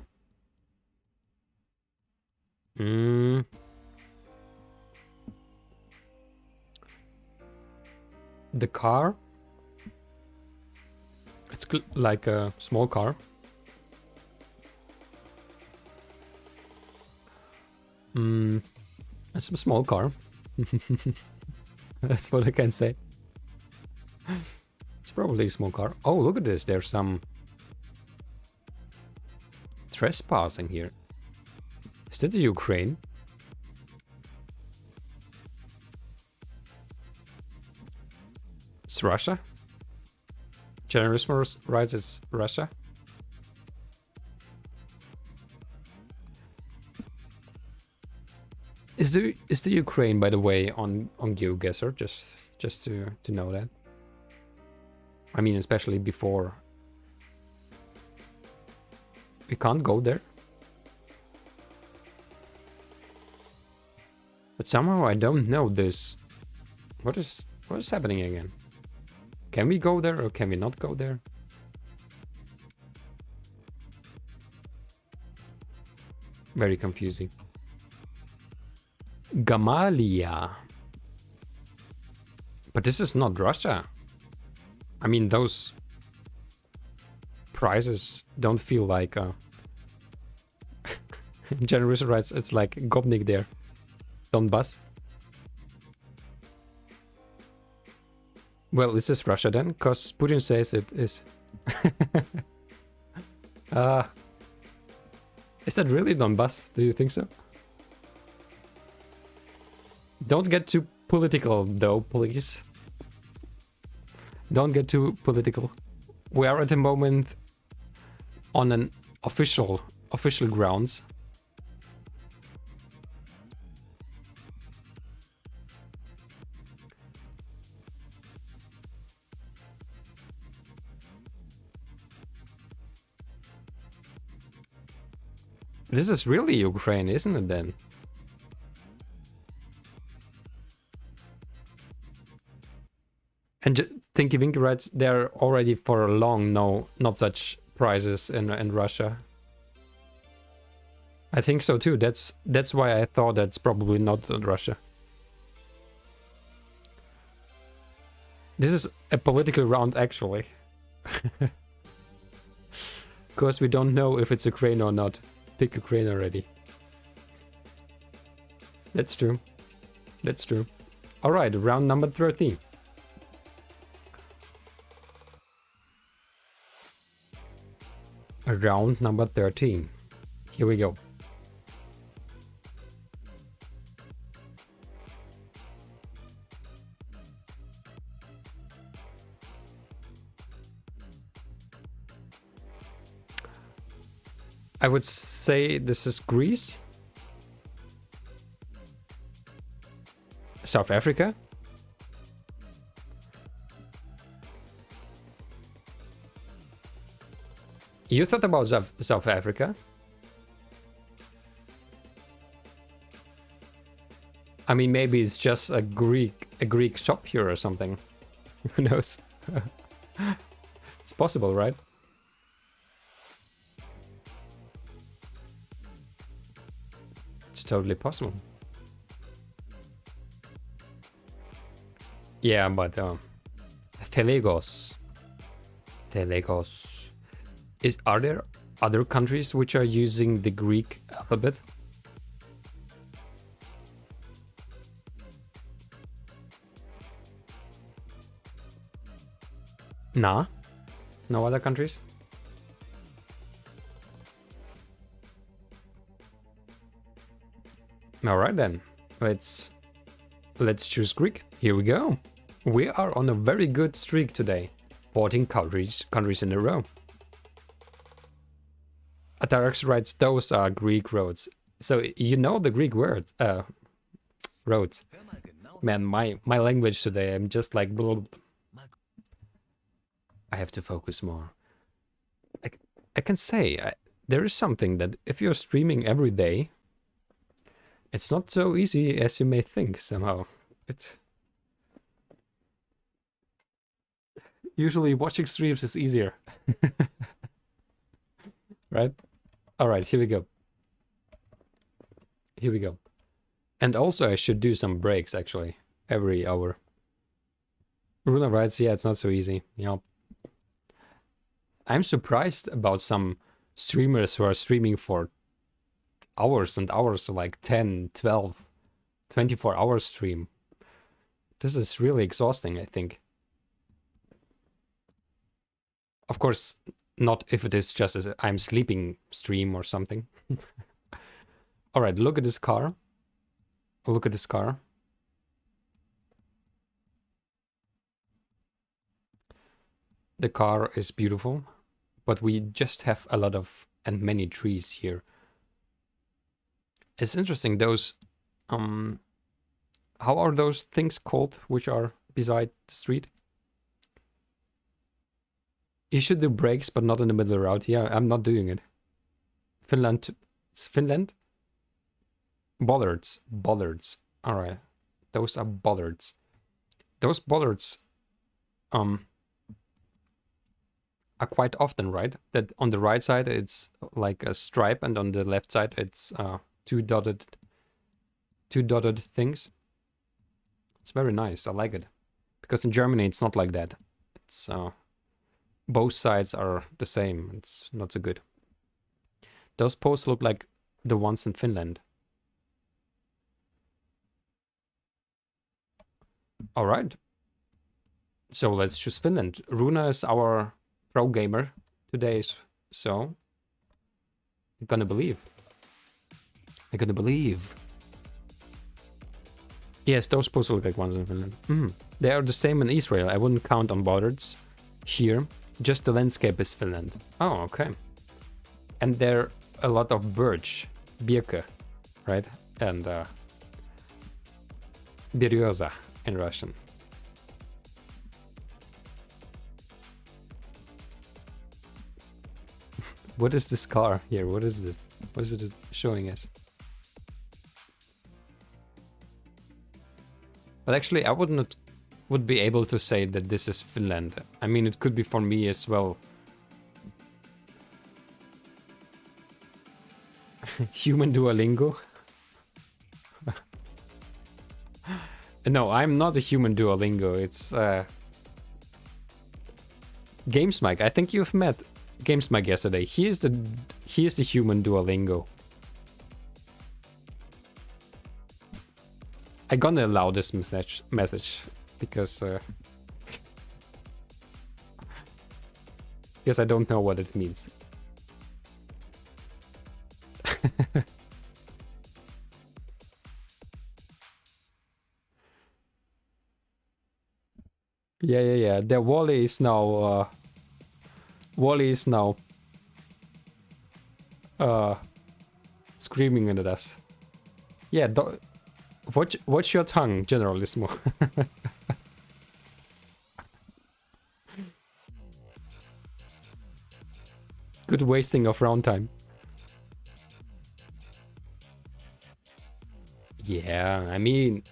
A: The car. It's like a small car. It's a small car. That's what I can say. It's probably a small car. Oh, look at this. There's some trespassing here. Is that the Ukraine? It's Russia? Generalissimo writes it's Russia. Is the Ukraine, by the way, on Geoguessr? Just to know that. I mean, especially before. We can't go there. But somehow I don't know this. What is happening again? Can we go there or can we not go there? Very confusing. Gamalia. But this is not Russia. I mean, those prices don't feel like Generous writes, it's like Gopnik there. Donbass. Well, is this Russia then? Because Putin says it is. Is that really Donbass? Do you think so? Don't get too political though, please. Don't get too political. We are at the moment on an official grounds. This is really Ukraine, isn't it then? And Tinky Winky writes, they're already for long not such prices in Russia. I think so too. That's why I thought that's probably not Russia. This is a political round actually. Because we don't know if it's Ukraine or not. Pick Ukraine already. That's true. That's true. Alright, round number 13. Round number 13. Here we go. I would say this is Greece. South Africa. You thought about South Africa? I mean, maybe it's just a Greek shop here or something. Who knows? It's possible, right? It's totally possible. Yeah, but Telegos. Are there other countries which are using the Greek alphabet? Nah, no other countries. All right then, let's choose Greek. Here we go. We are on a very good streak today. 14 countries in a row. Atarax writes, those are Greek roads. So you know the Greek words, roads. Man, my language today, I'm just like, blah, blah, blah. I have to focus more. I can say, there is something that if you're streaming every day, it's not so easy as you may think somehow. Usually watching streams is easier. Right? Alright, here we go. Here we go. And also I should do some breaks actually, every hour. Runa writes, yeah, it's not so easy. Yeah. I'm surprised about some streamers who are streaming for hours and hours, like 10, 12, 24 hour stream. This is really exhausting, I think. Of course, not if it is just as I'm sleeping stream or something. Alright, look at this car. Look at this car. The car is beautiful, but we just have a lot of and many trees here. It's interesting, those how are those things called which are beside the street? You should do breaks, but not in the middle of the road. Yeah, I'm not doing it. Finland. It's Finland? Bollards. Bollards. Alright. Those are bollards. Those bollards are quite often, right? That on the right side it's like a stripe, and on the left side it's two dotted things. It's very nice. I like it. Because in Germany it's not like that. It's both sides are the same. It's not so good. Those posts look like the ones in Finland. Alright. So let's choose Finland. Runa is our pro gamer today, so I'm gonna believe. I'm gonna believe. Yes, those posts look like ones in Finland. They are the same in Israel. I wouldn't count on bollards here. Just the landscape is Finland. Oh, okay. And there are a lot of birch, birke, right? And beryoza in Russian. What is this car here? What is this? What is it showing us? But actually, I would be able to say that this is Finland. I mean, it could be for me as well. Human Duolingo? No, I'm not a human Duolingo. It's Games Mike. I think you've met Games Mike yesterday. He is the human Duolingo. I'm gonna allow this message because I don't know what it means. Yeah. The Wally is now screaming at us. Yeah, watch your tongue, Generalissimo. Good wasting of round time. Yeah. Yeah, I mean,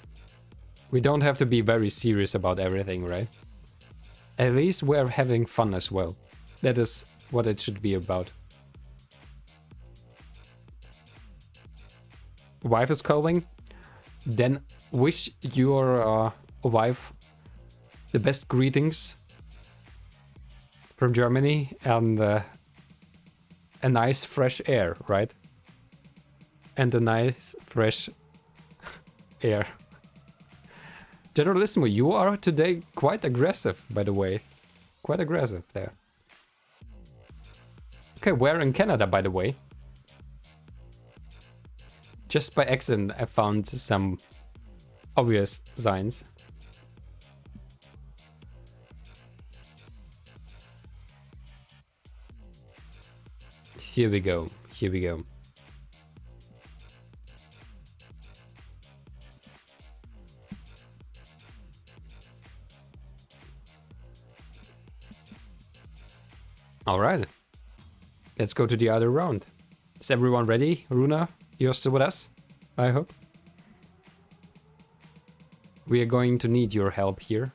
A: we don't have to be very serious about everything, right? At least we're having fun as well. That is what it should be about. Wife is calling? Then wish your wife the best greetings from Germany and a nice fresh air, right? And a nice fresh air. Generalissimo, you are today quite aggressive, by the way. Quite aggressive there. Okay, we're in Canada, by the way. Just by accident, I found some obvious signs. Here we go. Here we go. All right. Let's go to the other round. Is everyone ready? Runa, you're still with us? I hope. We are going to need your help here.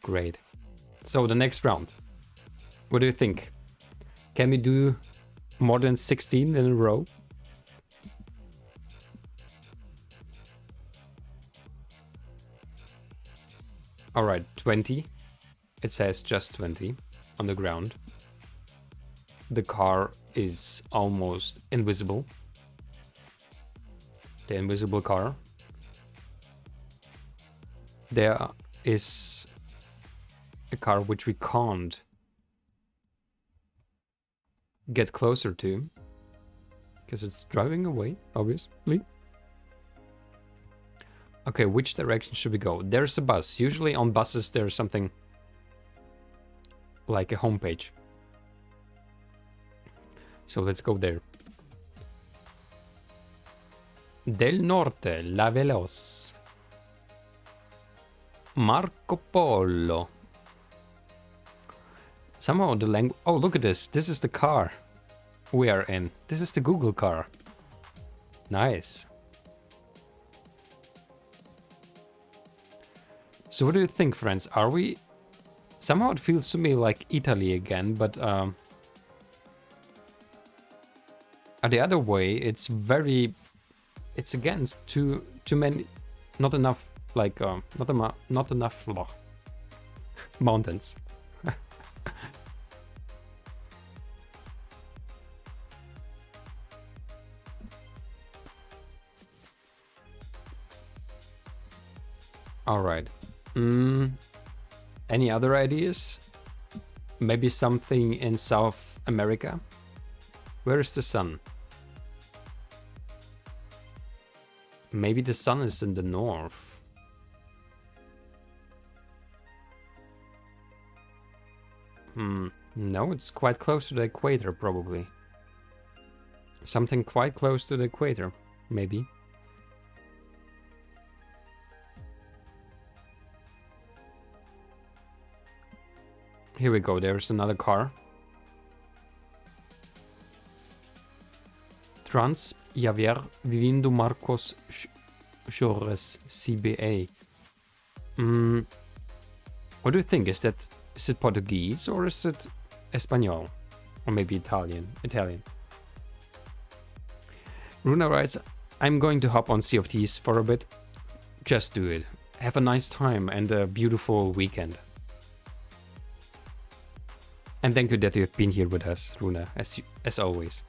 A: Great. So the next round. What do you think? Can we do more than 16 in a row? All right, 20. It says just 20 on the ground. The car is almost invisible. The invisible car. There is a car which we can't get closer to because it's driving away, obviously. Okay, which direction should we go? There's a bus. Usually on buses there's something like a homepage. So let's go there. Del Norte, La Veloz. Marco Polo. Somehow the language... Oh, look at this. This is the car we are in. This is the Google car. Nice. So what do you think, friends? Are we... Somehow it feels to me like Italy again, but... the other way, it's very... It's against too many... Not enough, like... not enough... mountains. Alright. Any other ideas? Maybe something in South America? Where is the sun? Maybe the sun is in the north. No, it's quite close to the equator, probably. Something quite close to the equator, maybe. Here we go, there's another car. Trans Javier Vivindo Marcos Chores CBA. What do you think? Is it Portuguese or is it Espanol? Or maybe Italian. Runa writes, I'm going to hop on Sea of Thieves for a bit. Just do it. Have a nice time and a beautiful weekend. And thank you that you've been here with us, Runa, as always.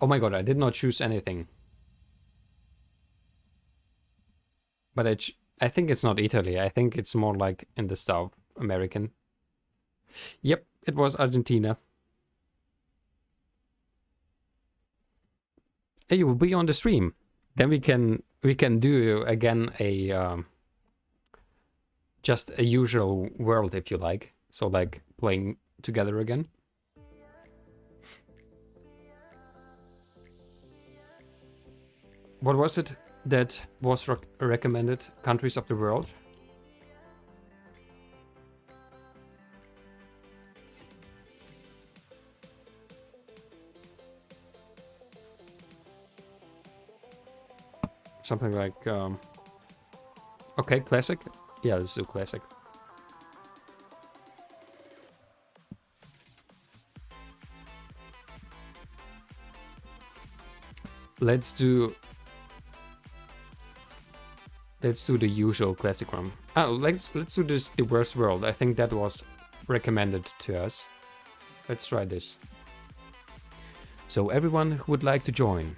A: Oh my god, I did not choose anything. But I think it's not Italy. I think it's more like in the South American. Yep, it was Argentina. Hey, you will be on the stream. Then we can do again a just a usual world if you like. So like playing together again. What was it that was recommended? Countries of the world? Something like, okay, classic. Yeah, let's do classic. Let's do the usual classic one. Oh, let's do this the worst world. I think that was recommended to us. Let's try this. So everyone who would like to join,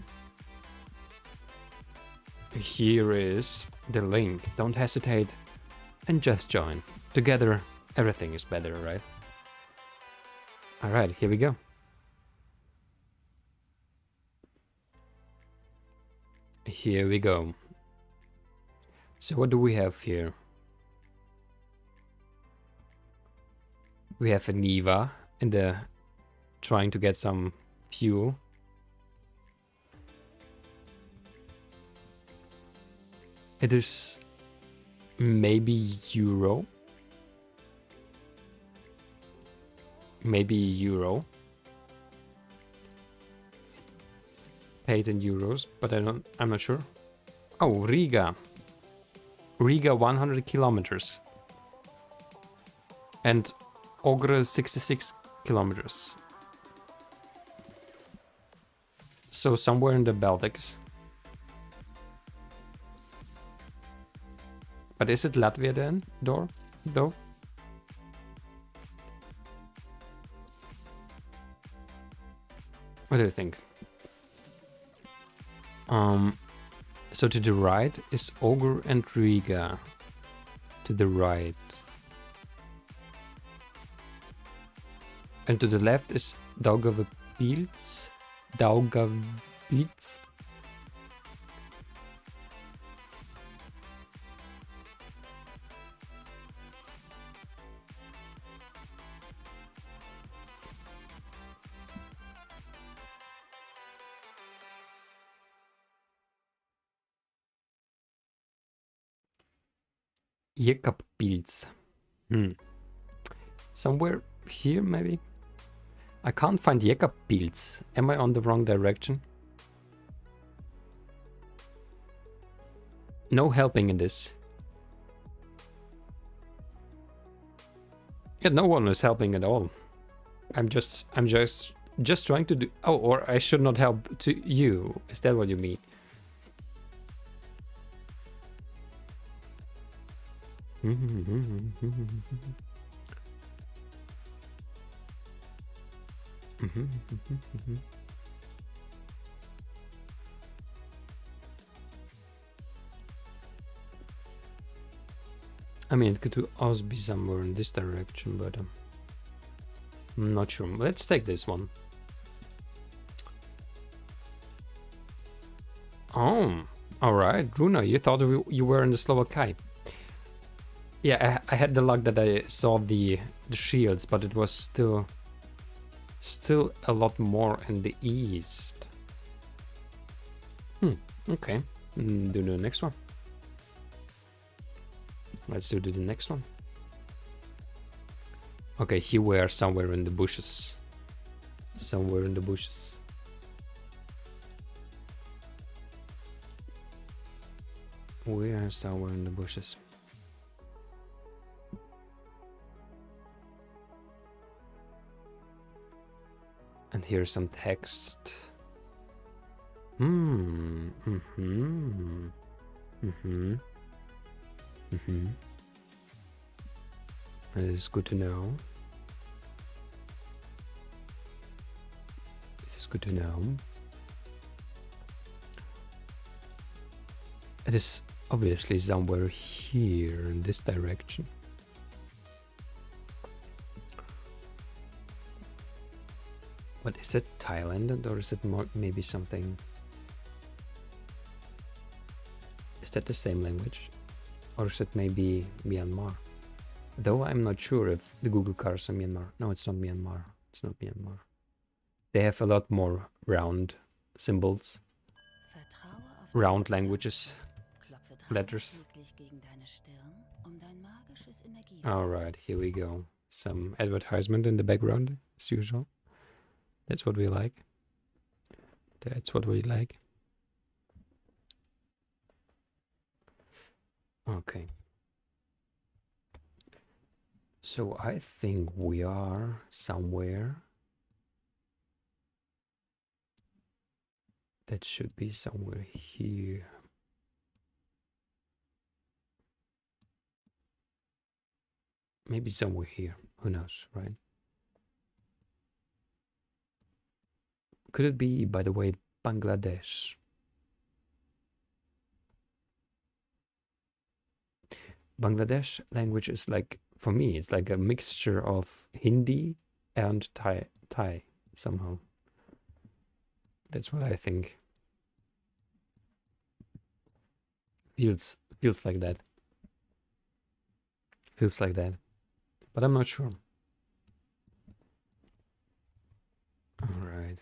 A: here is the link. Don't hesitate and just join. Together, everything is better, right? All right, here we go. Here we go. So what do we have here? We have a Niva in the trying to get some fuel. It is maybe euro. Maybe euro. Paid in euros, but I'm not sure. Oh, Riga. Riga 100 kilometers. And Ogre 66 kilometers. So somewhere in the Baltics. But is it Latvia then? Though? What do you think? So to the right is Ogre and Riga. To the right. And to the left is Daugavpils. Jekabpils. Somewhere here, maybe? I can't find Jekabpils. Am I on the wrong direction? No helping in this. Yeah, no one is helping at all. I'm just trying to do. Oh, or I should not help to you. Is that what you mean? I mean, it could also be somewhere in this direction, but I'm not sure. Let's take this one. Oh, all right, Runa, you thought you were in the Slovakia. Yeah, I had the luck that I saw the shields, but it was still a lot more in the east. Okay. Do the next one. Let's do the next one. Okay, here we are somewhere in the bushes. Somewhere in the bushes. We are somewhere in the bushes. And here's some text. It is good to know. It is good to know. It is obviously somewhere here in this direction. What is it? Thailand, or is it more maybe something? Is that the same language, or is it maybe Myanmar? Though I'm not sure if the Google cars are Myanmar. No, it's not Myanmar. It's not Myanmar. They have a lot more round symbols, round languages, letters. All right, here we go. Some advertisement in the background, as usual. That's what we like. That's what we like. Okay. So I think we are somewhere. That should be somewhere here. Maybe somewhere here. Who knows, right? Could it be, by the way, Bangladesh? Bangladesh language is like, for me, it's like a mixture of Hindi and Thai somehow. That's what I think. Feels like that. Feels like that. But I'm not sure. All right.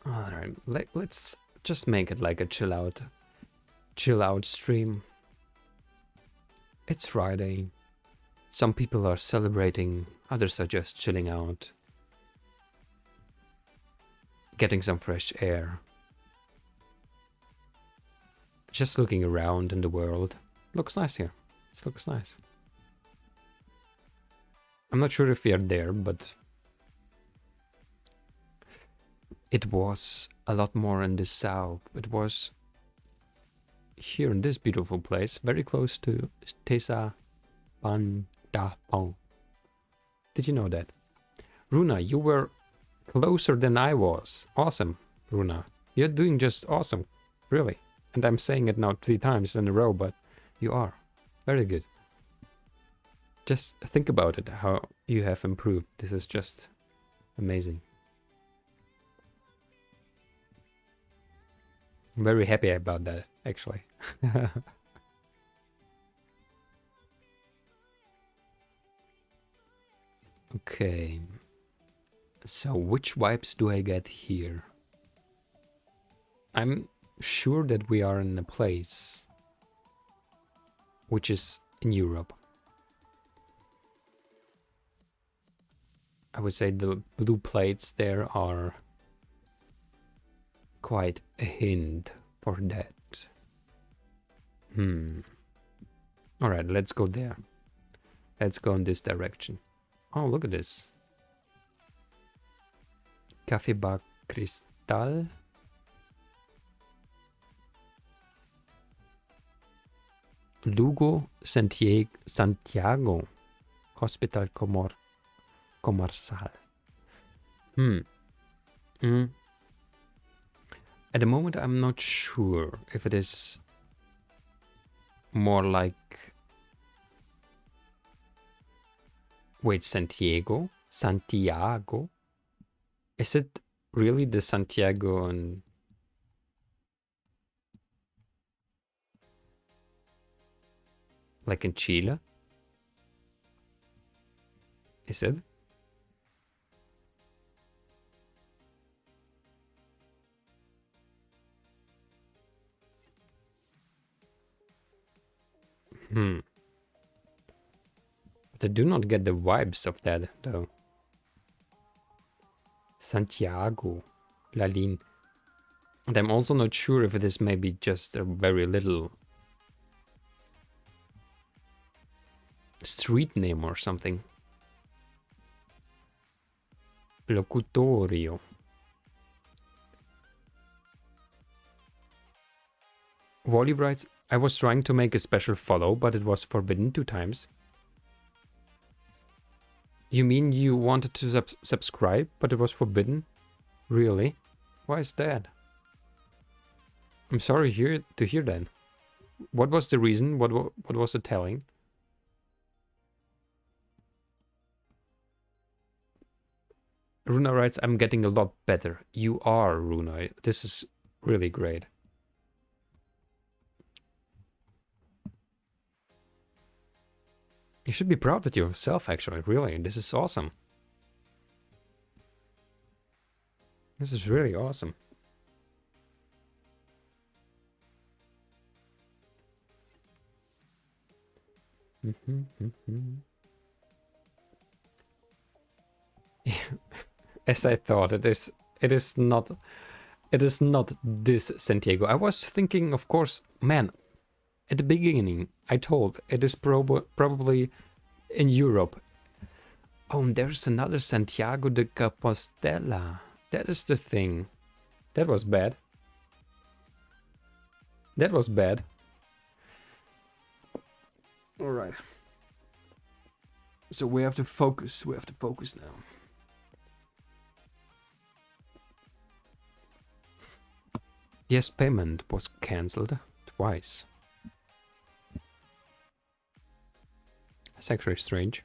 A: All right. Let's just make it like a chill out stream. It's Friday. Some people are celebrating, others are just chilling out, getting some fresh air. Just looking around in the world. Looks nice here. This looks nice. I'm not sure if we are there, but it was a lot more in the south. It was here in this beautiful place, very close to Tesa Pandapong. Did you know that? Runa, you were closer than I was. Awesome, Runa. You're doing just awesome. Really. And I'm saying it now 3 times in a row, but you are. Very good. Just think about it, how you have improved. This is just amazing. I'm very happy about that, actually. Okay. So, which vibes do I get here? I'm sure that we are in a place which is in Europe. I would say the blue plates there are quite a hint for that. Alright, let's go there. Let's go in this direction. Oh, look at this. Café Bar Cristal. Lugo Santiago Hospital Comercial. At the moment, I'm not sure if it is more like... Wait, Santiago? Santiago? Is it really the Santiago and... like in Chile? Is it? But I do not get the vibes of that, though. Santiago. Lalin. And I'm also not sure if it is maybe just a very little street name or something. Locutorio. Wally writes, I was trying to make a special follow, but it was forbidden 2 times. You mean you wanted to subscribe, but it was forbidden? Really? Why is that? I'm sorry to hear that. What was the reason? What was the telling? Runa writes, I'm getting a lot better. You are, Runa. This is really great. You should be proud of yourself, actually. Really, this is awesome. This is really awesome. As I thought, it is not this Santiago. I was thinking, of course, man, at the beginning I told it is probably in Europe. Oh, and there's another Santiago de Compostela. That is the thing. That was bad. That was bad. All right. So we have to focus. We have to focus now. Yes, payment was cancelled twice. That's actually strange.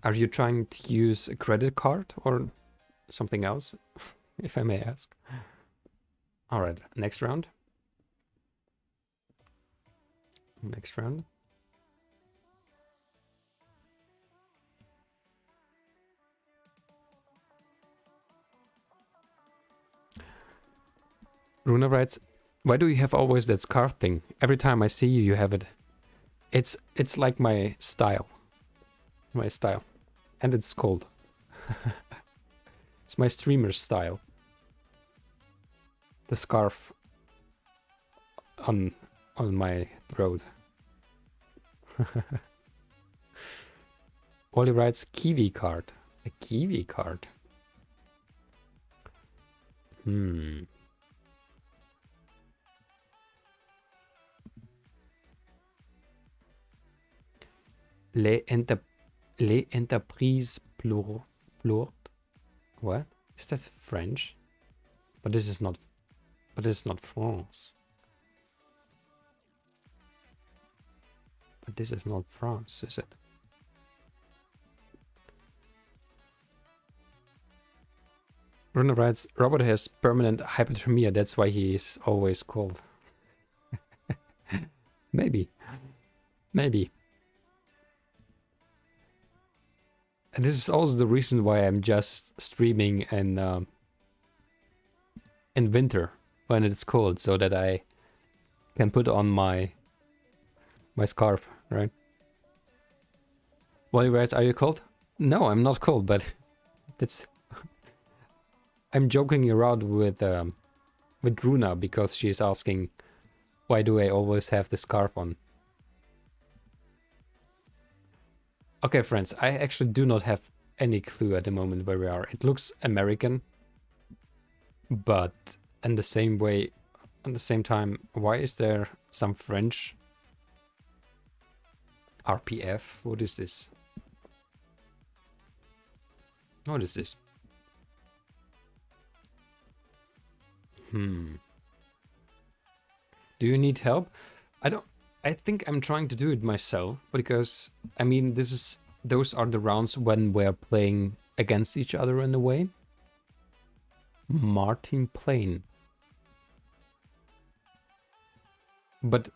A: Are you trying to use a credit card or something else, if I may ask? All right, next round. Next round. Runa writes, why do you have always that scarf thing? Every time I see you, you have it. It's like my style. My style. And it's cold. It's my streamer style. The scarf on my throat. Wally writes Kiwi card. A Kiwi card. Les entreprises lourdes. What? Is that French? But this is not. But this is not France. But this is not France, is it? Runa writes, Robert has permanent hypothermia, that's why he is always cold. Maybe. Maybe. And this is also the reason why I'm just streaming in winter when it's cold, so that I can put on my scarf, right? Wally writes, are you cold? No, I'm not cold, but it's I'm joking around with Runa because she's asking why do I always have the scarf on. Okay, friends, I actually do not have any clue at the moment where we are. It looks American, but in the same way, at the same time, why is there some French? RPF? What is this? What is this? Do you need help? I think I'm trying to do it myself, because I mean those are the rounds when we're playing against each other in a way. Martin Plain. But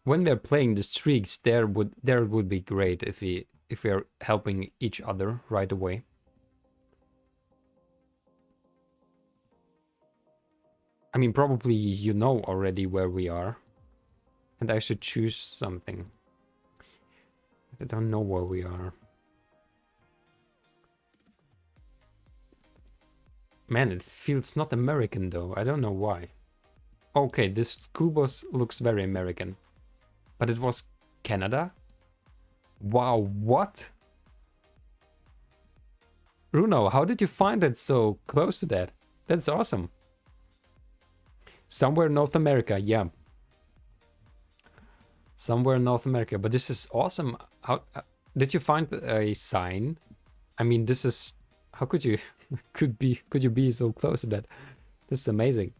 A: when we're playing the streaks, there would be great if we're helping each other right away. I mean, probably you know already where we are. And I should choose something. I don't know where we are. Man, it feels not American though. I don't know why. Okay, this school bus looks very American. But it was Canada? Wow, what? Runo, how did you find it so close to that? That's awesome. Somewhere North America, yeah. Somewhere in North America, but this is awesome. How did you find a sign? I mean, this is how could you could you be so close to that? This is amazing.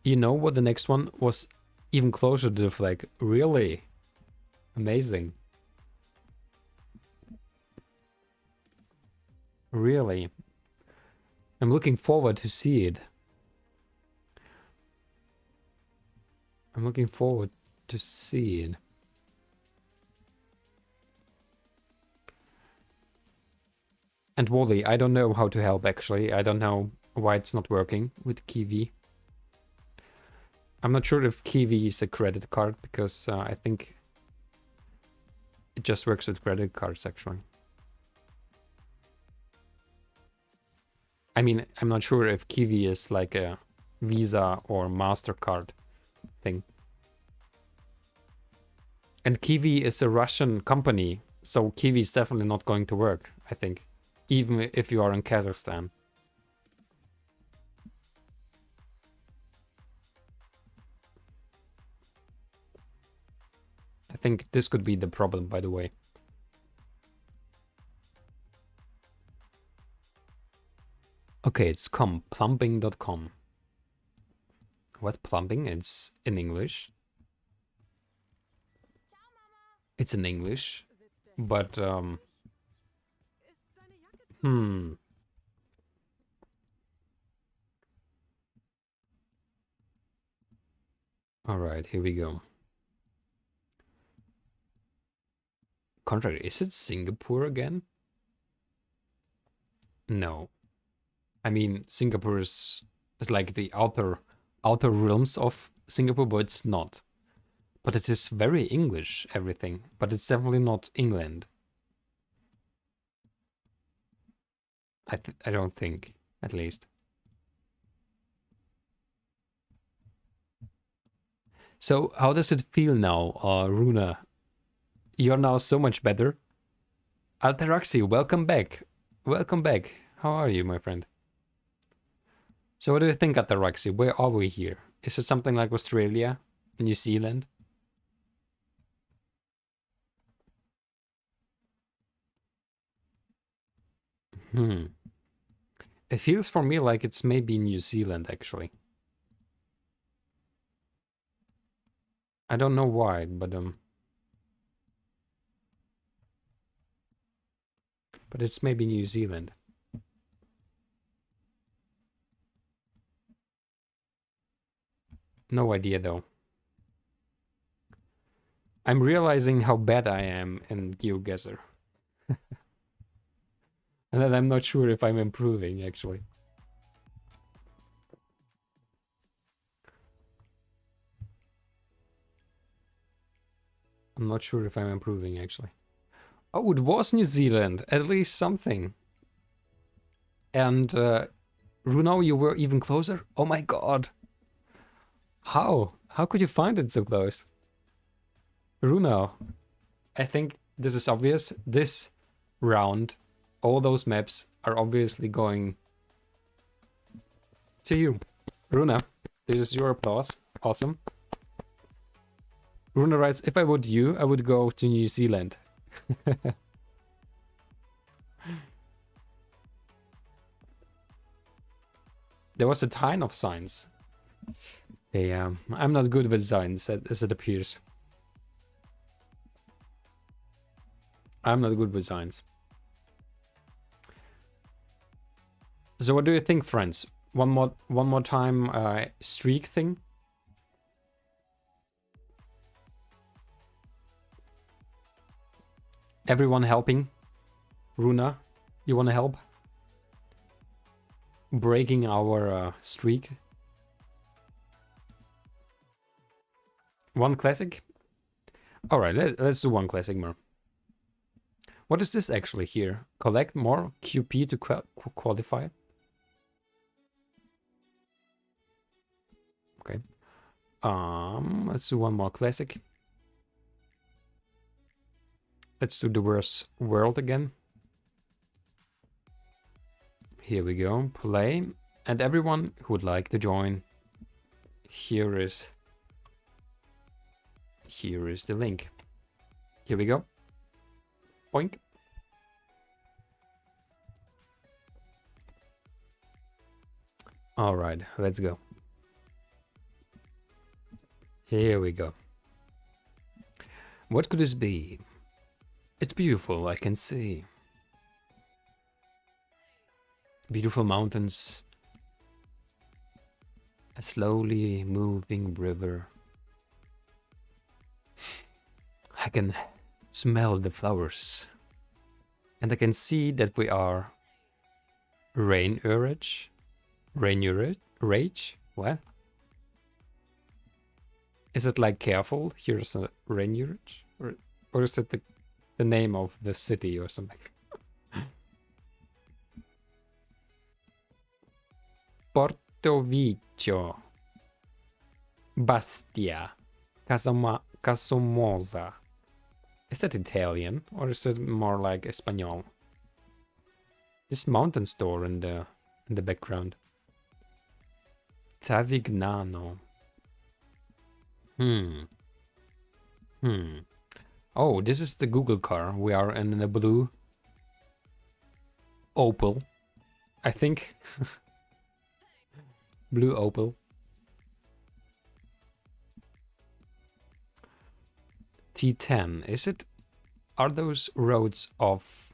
A: You know what? The next one was even closer to the flag. Really amazing. Really, I'm looking forward to see it. I'm looking forward to see it. And Wally, I don't know how to help actually. I don't know why it's not working with Kiwi. I'm not sure if Kiwi is a credit card because I think it just works with credit cards actually. I mean, I'm not sure if Kiwi is like a Visa or MasterCard thing. And Kiwi is a Russian company, so Kiwi is definitely not going to work, I think. Even if you are in Kazakhstan. I think this could be the problem, by the way. Okay, it's plumbing.com. What plumbing? It's in English. It's in English, but all right, here we go. Contrary, is it Singapore again? No. I mean, Singapore is like the outer realms of Singapore, but it's not. But it is very English, everything. But it's definitely not England. I don't think, at least. So, how does it feel now, Runa? You're now so much better. Alteraxi, welcome back. Welcome back. How are you, my friend? So what do you think, Alteraxi? Where are we here? Is it something like Australia? New Zealand? It feels for me like it's maybe New Zealand, actually. I don't know why, but it's maybe New Zealand. No idea, though. I'm realizing how bad I am in Geoguessr. And then I'm not sure if I'm improving, actually. I'm not sure if I'm improving, actually. Oh, it was New Zealand. At least something. And, Runo, you were even closer? Oh my god. How? How could you find it so close? Runo, I think this is obvious. This round, all those maps are obviously going to you. Runa, this is your applause. Awesome. Runa writes, if I were you, I would go to New Zealand. There was a ton of signs. Yeah, I'm not good with signs, as it appears. I'm not good with signs. So what do you think, friends? One more time streak thing? Everyone helping? Runa, you wanna help? Breaking our streak? One classic? Alright, let's do one classic more. What is this actually here? Collect more QP to qualify? Okay. Let's do one more classic. Let's do the worst world again. Here we go. Play. And everyone who would like to join, here is the link. Here we go. Boink. All right, let's go. Here we go. What could this be? It's beautiful, I can see. Beautiful mountains. A slowly moving river. I can smell the flowers. And I can see that we are rage? What? Is it like careful? Here's a rainurage? Or is it the name of the city or something? Portovicchio. Bastia. Casomosa. Is that Italian? Or is it more like Espanol? This mountain store in the background. Tavignano. Oh, this is the Google car. We are in a blue Opel, I think. Blue Opel. T10. Is it? Are those roads of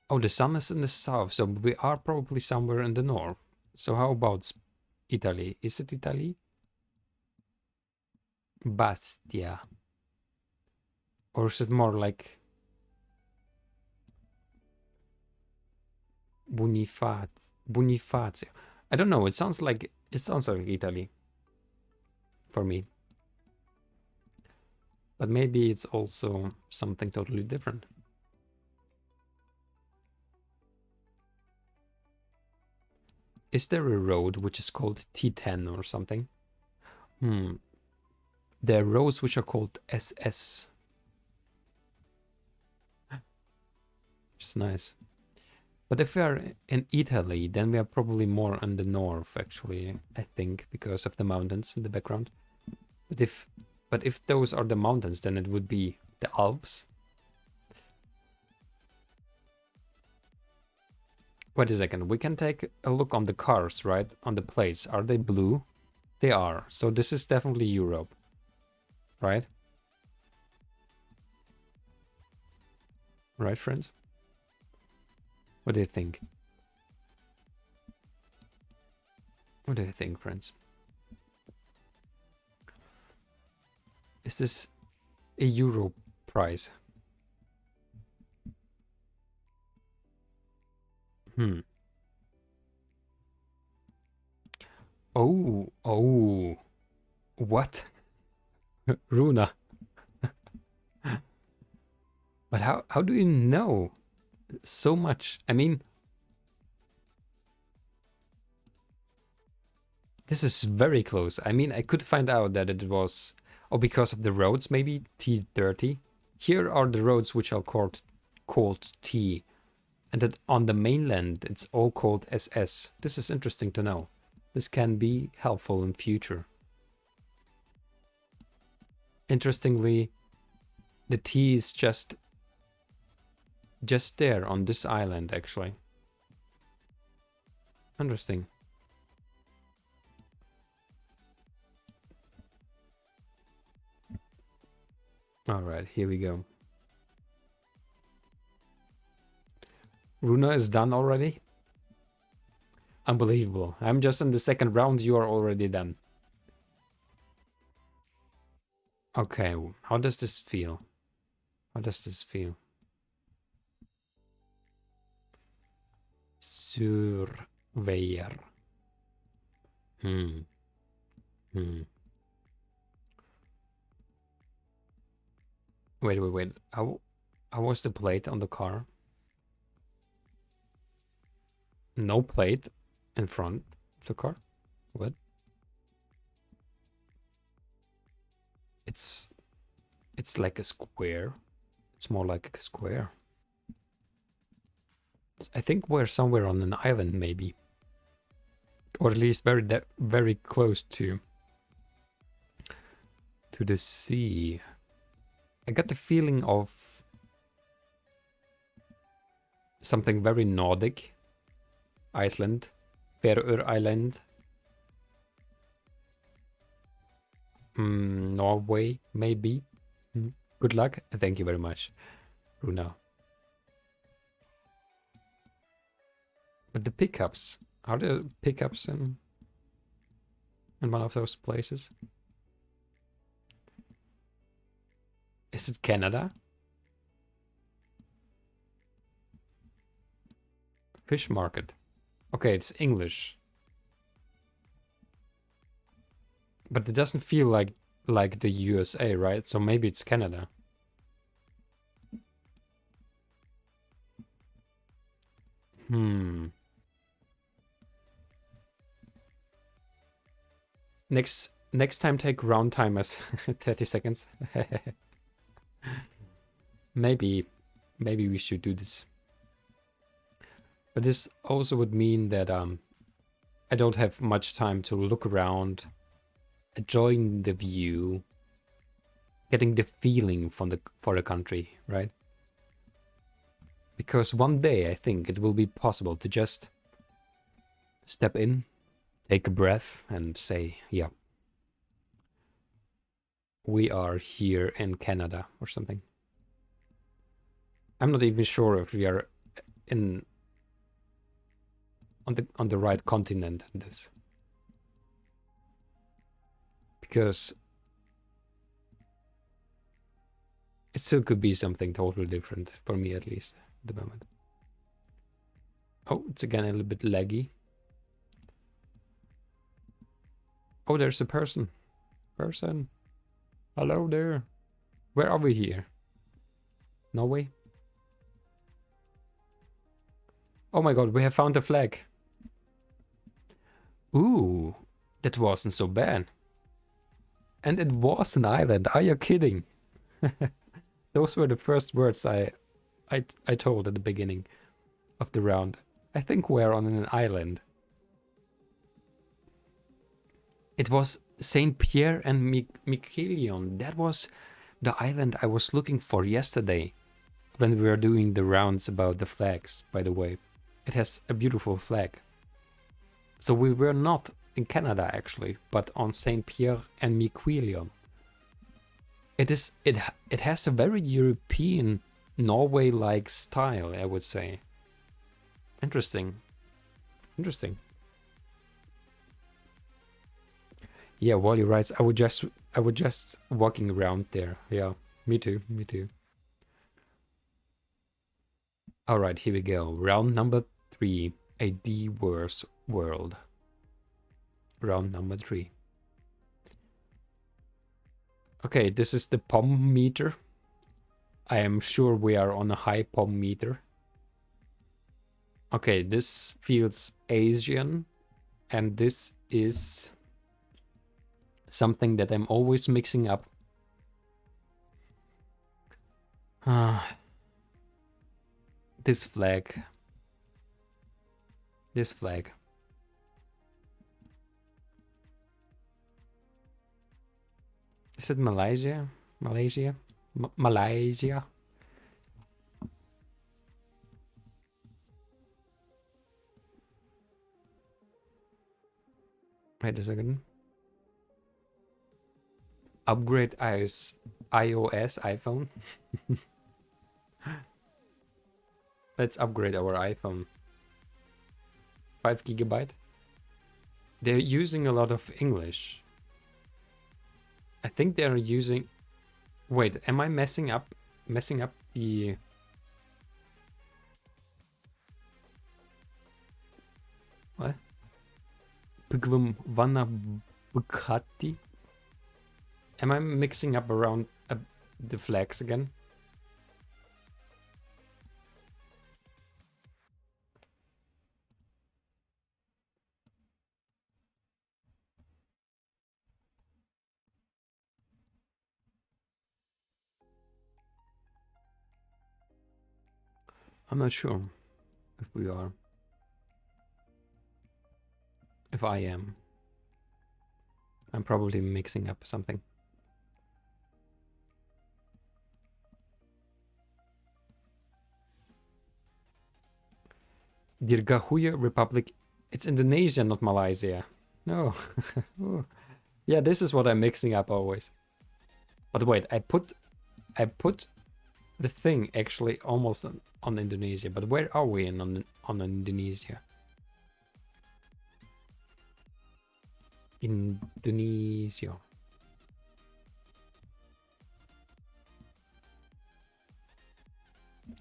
A: Oh, the sun is in the south, so we are probably somewhere in the north. So how about Italy? Is it Italy? Bastia. Or is it more like Bonifacio? I don't know. It sounds like Italy for me. But maybe it's also something totally different. Is there a road which is called T10 or something? There are roads which are called SS. Which is nice. But if we are in Italy, then we are probably more in the north, actually, I think, because of the mountains in the background. But if those are the mountains, then it would be the Alps. Wait a second, we can take a look on the cars, right? On the plates. Are they blue? They are. So this is definitely Europe, right? Right, friends? What do you think? What do you think, friends? Is this a Euro price? Oh. What? Runa. But how do you know so much? I mean, this is very close. I mean, I could find out that it was, because of the roads, maybe T30. Here are the roads which are called T, and that on the mainland it's all called SS. This is interesting to know. This can be helpful in future. Interestingly, the T is just there on this island, actually. Interesting. Alright, here we go. Runa is done already? Unbelievable. I'm just in the second round, you are already done. Okay, how does this feel? How does this feel? Surveyor. Wait. How was the plate on the car? No plate in front of the car? What? It's like a square. It's more like a square. I think we're somewhere on an island, maybe. Or at least very close to the sea. I got the feeling of something very Nordic. Iceland. Faroe Island. Norway, maybe. Good luck. Thank you very much, Runa. But the pickups, are there pickups in one of those places? Is it Canada? Fish market. Okay, it's English. But it doesn't feel like the USA, right? So maybe it's Canada. Next time take round time as 30 seconds. Maybe we should do this. But this also would mean that I don't have much time to look around, enjoying the view, getting the feeling for the country, right? Because one day I think it will be possible to just step in, take a breath, and say, yeah, we are here in Canada or something. I'm not even sure if we are on the right continent in this, because it still could be something totally different for me, at least at the moment. Oh, it's again a little bit laggy. Oh, there's a person. Hello there. Where are we here? Norway? Oh my god, we have found a flag. Ooh, that wasn't so bad. And it was an island. Are you kidding? Those were the first words I told at the beginning of the round. I think we're on an island. It was Saint Pierre and Miquelon. That was the island I was looking for yesterday when we were doing the rounds about the flags, by the way. It has a beautiful flag. So we were not in Canada actually, but on Saint Pierre and Miquelon. It has a very European, Norway-like style, I would say. Interesting. Yeah, Wally writes, I would just walking around there. Yeah, me too. All right, here we go. Round number 3, a diverse world. Round number 3. Okay, this is the POM meter. I am sure we are on a high POM meter. Okay, this feels Asian, and this is something that I'm always mixing up. This flag. Is it Malaysia? Malaysia? Wait a second. Upgrade iOS iPhone. Let's upgrade our iPhone. 5 GB. They're using a lot of English. I think they're using... Wait, am I messing up the... What? Bukati? Am I mixing up around the flags again? I'm not sure if we are. If I am. I'm probably mixing up something. Dirgahuya Republic. It's Indonesia, not Malaysia. No. Oh. Yeah, this is what I'm mixing up always. But wait, I put the thing actually almost on Indonesia. But where are we on Indonesia? Indonesia.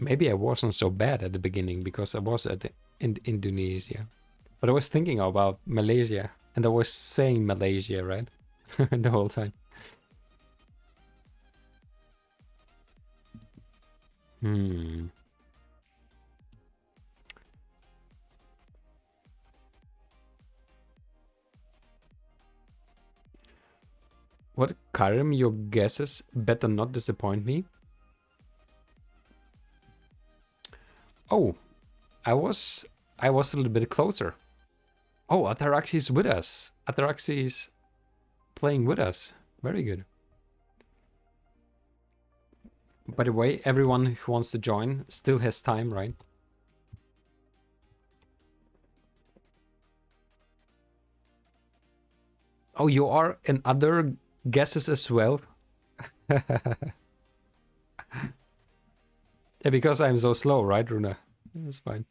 A: Maybe I wasn't so bad at the beginning because I was in Indonesia. But I was thinking about Malaysia and I was saying Malaysia, right? the whole time. Hmm. What, Karim, your guesses better not disappoint me? Oh, I was a little bit closer. Oh, Ataraxi is with us. Ataraxi is playing with us. Very good. By the way, everyone who wants to join still has time, right? Oh, you are in other guesses as well? Yeah, because I'm so slow, right, Runa? That's fine.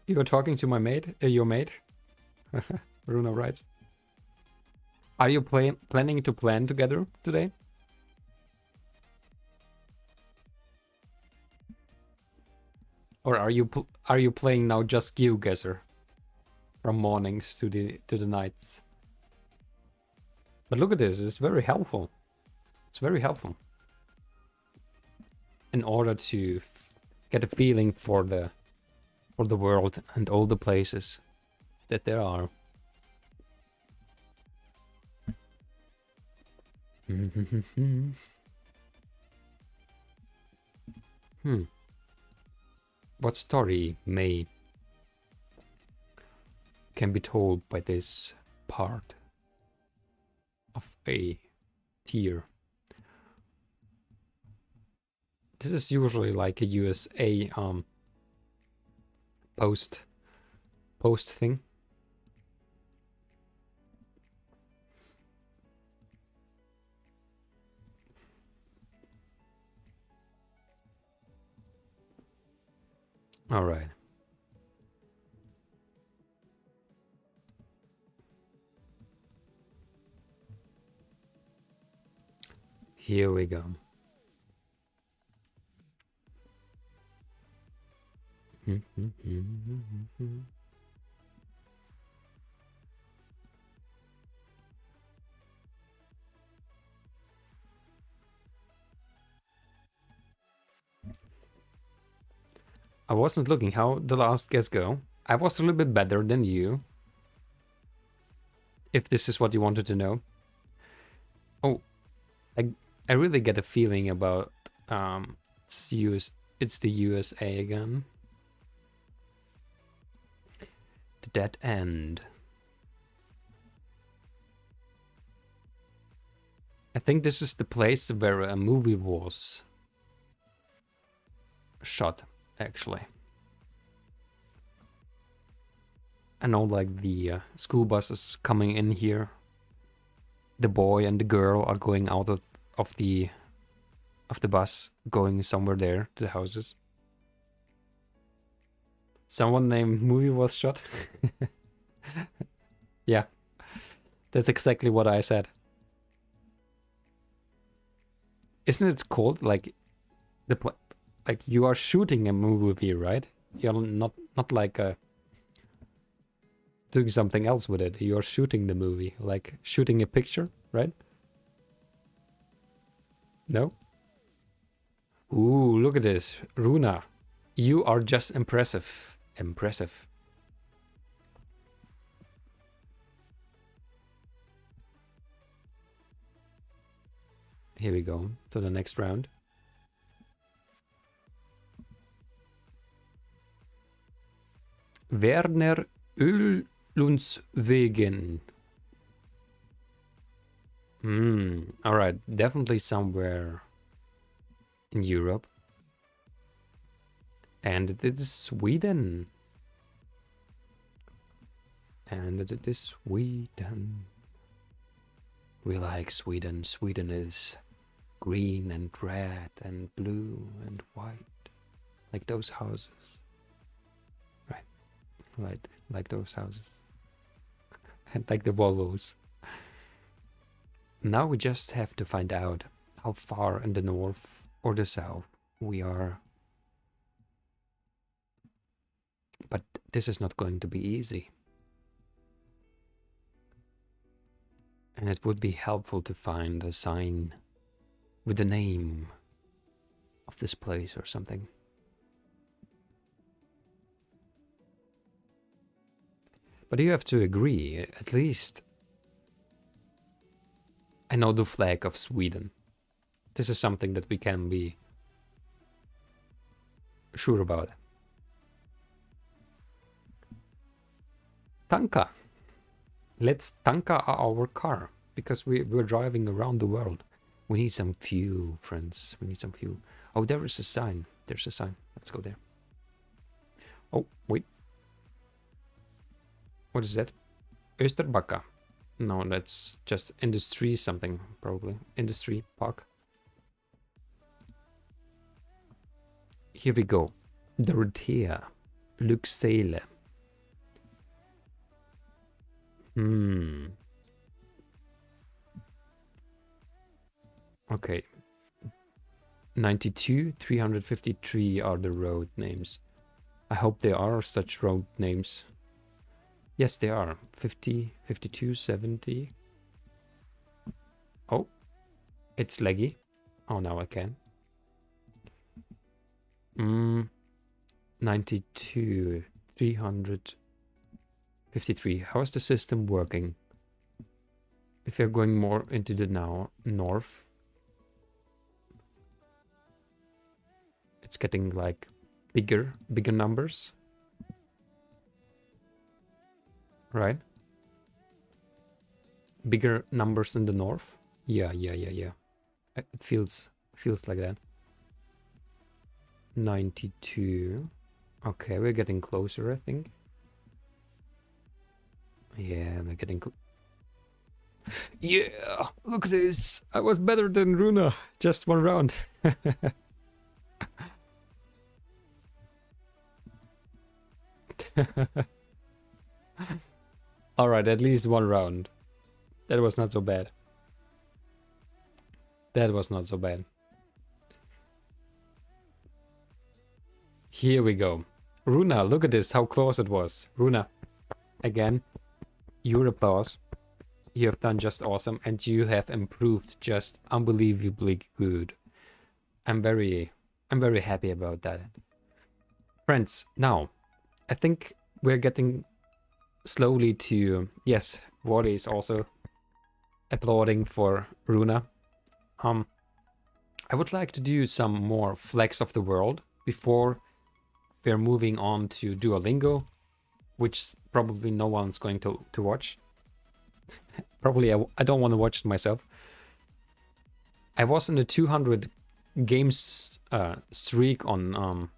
A: You were talking to my mate? Your mate? Runa writes. Are you planning to plan together today? Or are you playing now just Geoguessr from mornings to the nights? But look at this, it's very helpful. It's very helpful. In order to get a feeling for the world and all the places that there are. What story can be told by this part of a tier? This is usually like a USA post thing. All right. Here we go. I wasn't looking. How the last guess go? I was a little bit better than you. If this is what you wanted to know. Oh, I really get a feeling about it's the USA again. The dead end. I think this is the place where a movie was shot, actually. I know, like, the school buses coming in here. The boy and the girl are going out of the bus, going somewhere there to the houses. Someone named movie was shot. Yeah, that's exactly what I said. Isn't it called like like you are shooting a movie, right? You're not like doing something else with it. You're shooting the movie, like shooting a picture, right? No? Ooh, look at this. Runa, you are just impressive. Impressive. Here we go to the next round. Werner Ölundswegen. All right, definitely somewhere in Europe. And it is Sweden. And it is Sweden. We like Sweden. Sweden is green and red and blue and white. Like those houses. Right. Like those houses. And like the Volvos. Now we just have to find out how far in the north or the south we are. But This is not going to be easy. And it would be helpful to find a sign with the name of this place or something. But you have to agree, at least I know the flag of Sweden. This is something that we can be sure about. Tanka. Let's tanka our car, because we're driving around the world. We need some fuel, friends. We need some fuel. Oh, there is a sign. There's a sign. Let's go there. Oh, wait. What is that? Österbacka. No, that's just industry something, probably. Industry park. Here we go. Dorothea. Lycksele. Okay. 92, 353 are the road names. I hope there are such road names. Yes, there are. 50, 52, 70. Oh, it's laggy. Oh, now I can. 92, 353. How is the system working? If you're going more into the north, it's getting like bigger numbers. Right? Bigger numbers in the north. Yeah. It feels like that. 92. Okay, we're getting closer, I think. Yeah, we're getting yeah, look at this. I was better than Runa. Just one round. Alright, at least one round. That was not so bad. That was not so bad. Here we go. Runa, look at this, how close it was. Runa, again, your applause. You have done just awesome, and you have improved just unbelievably good. I'm very happy about that. Friends, now, I think we're getting slowly to... Yes, Wally is also applauding for Runa. I would like to do some more flags of the world before we're moving on to Duolingo, which probably no one's going to watch. Probably I don't want to watch it myself. I was in a 200 games streak on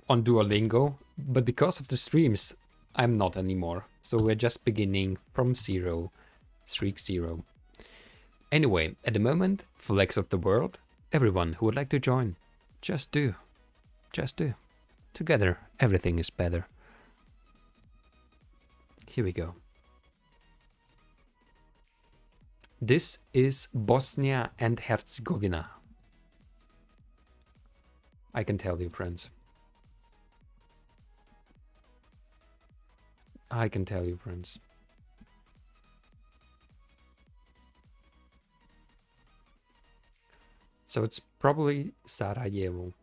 A: Duolingo, but because of the streams, I'm not anymore. So we're just beginning from zero, streak 0. Anyway, at the moment, flags of the world. Everyone who would like to join, just do. Just do. Together, everything is better. Here we go. This is Bosnia and Herzegovina. I can tell you, friends. I can tell you, friends. So it's probably Sarajevo.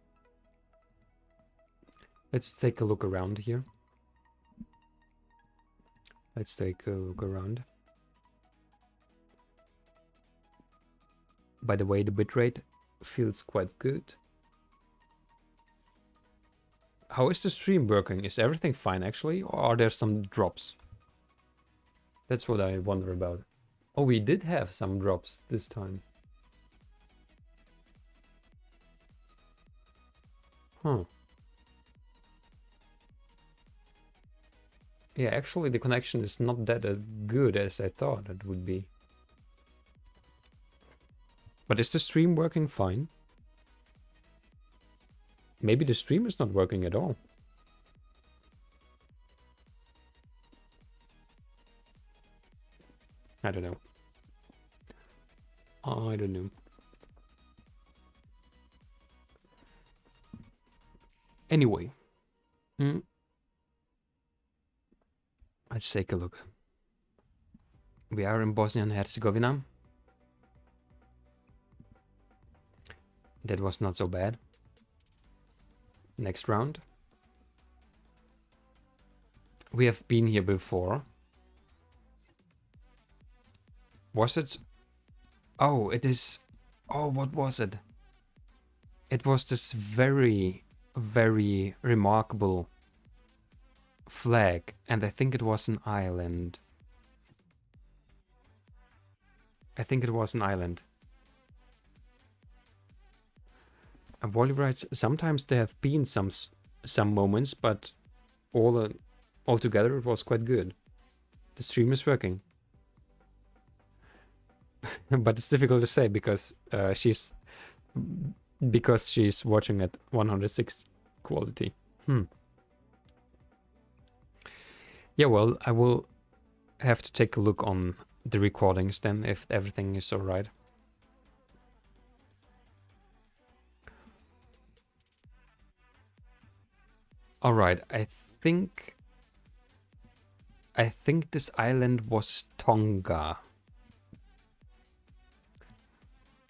A: Let's take a look around here. Let's take a look around. By the way, the bitrate feels quite good. How is the stream working? Is everything fine actually, or are there some drops? That's what I wonder about. Oh, we did have some drops this time. Huh. Yeah, actually the connection is not that as good as I thought it would be. But is the stream working fine? Maybe the stream is not working at all. I don't know. I don't know. Anyway, Mm. Let's take a look. We are in Bosnia and Herzegovina. That was not so bad. Next round. We have been here before. Was it? Oh, it is. Oh, what was it? It was this very, very remarkable flag, and I think it was an island. I think it was an island. And Wally writes, sometimes there have been some moments, but altogether it was quite good. The stream is working. But it's difficult to say because she's watching at 106 quality. Yeah, well, I will have to take a look on the recordings then if everything is all right. All right, I think this island was Tonga.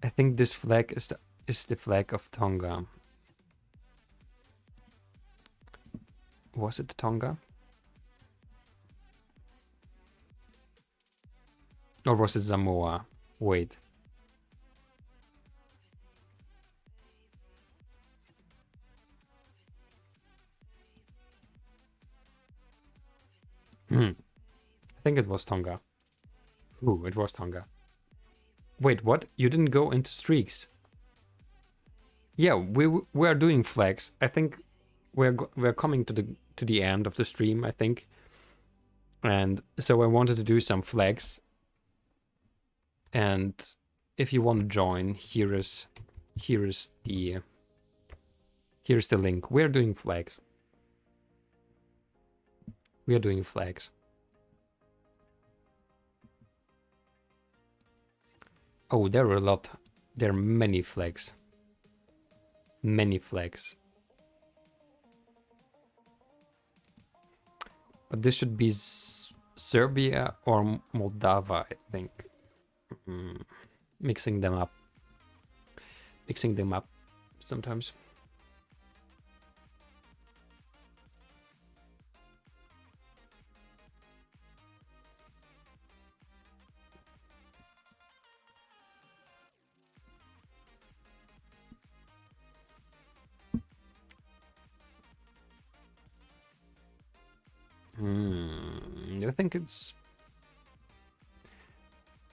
A: I think this flag is the flag of Tonga. Was it Tonga? Or was it Samoa? Wait. I think it was Tonga. Ooh, it was Tonga. Wait, what? You didn't go into streaks? Yeah, we are doing flags. I think we're coming to the end of the stream, I think. And so I wanted to do some flags. And if you want to join, here's the link. We're doing flags. We are doing flags. Oh, there are a lot. There are many flags. Many flags. But this should be Serbia or Moldova, I think. Mixing them up. Mixing them up sometimes. I think it's...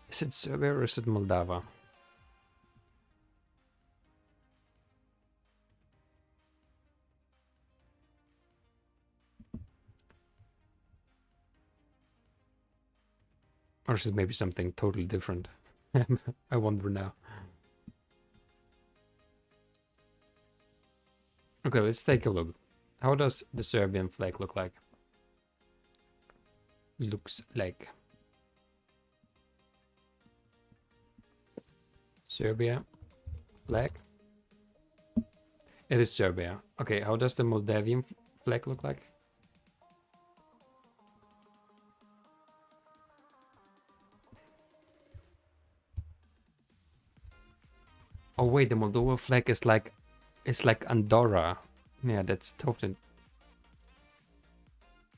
A: Is it Serbia or is it Moldova? Or is it maybe something totally different? I wonder now. Okay, let's take a look. How does the Serbian flag look like? Looks like Serbia flag. It is Serbia. Okay, how does the Moldavian flag look like? Oh wait, the Moldova flag is like Andorra. Yeah, that's totally.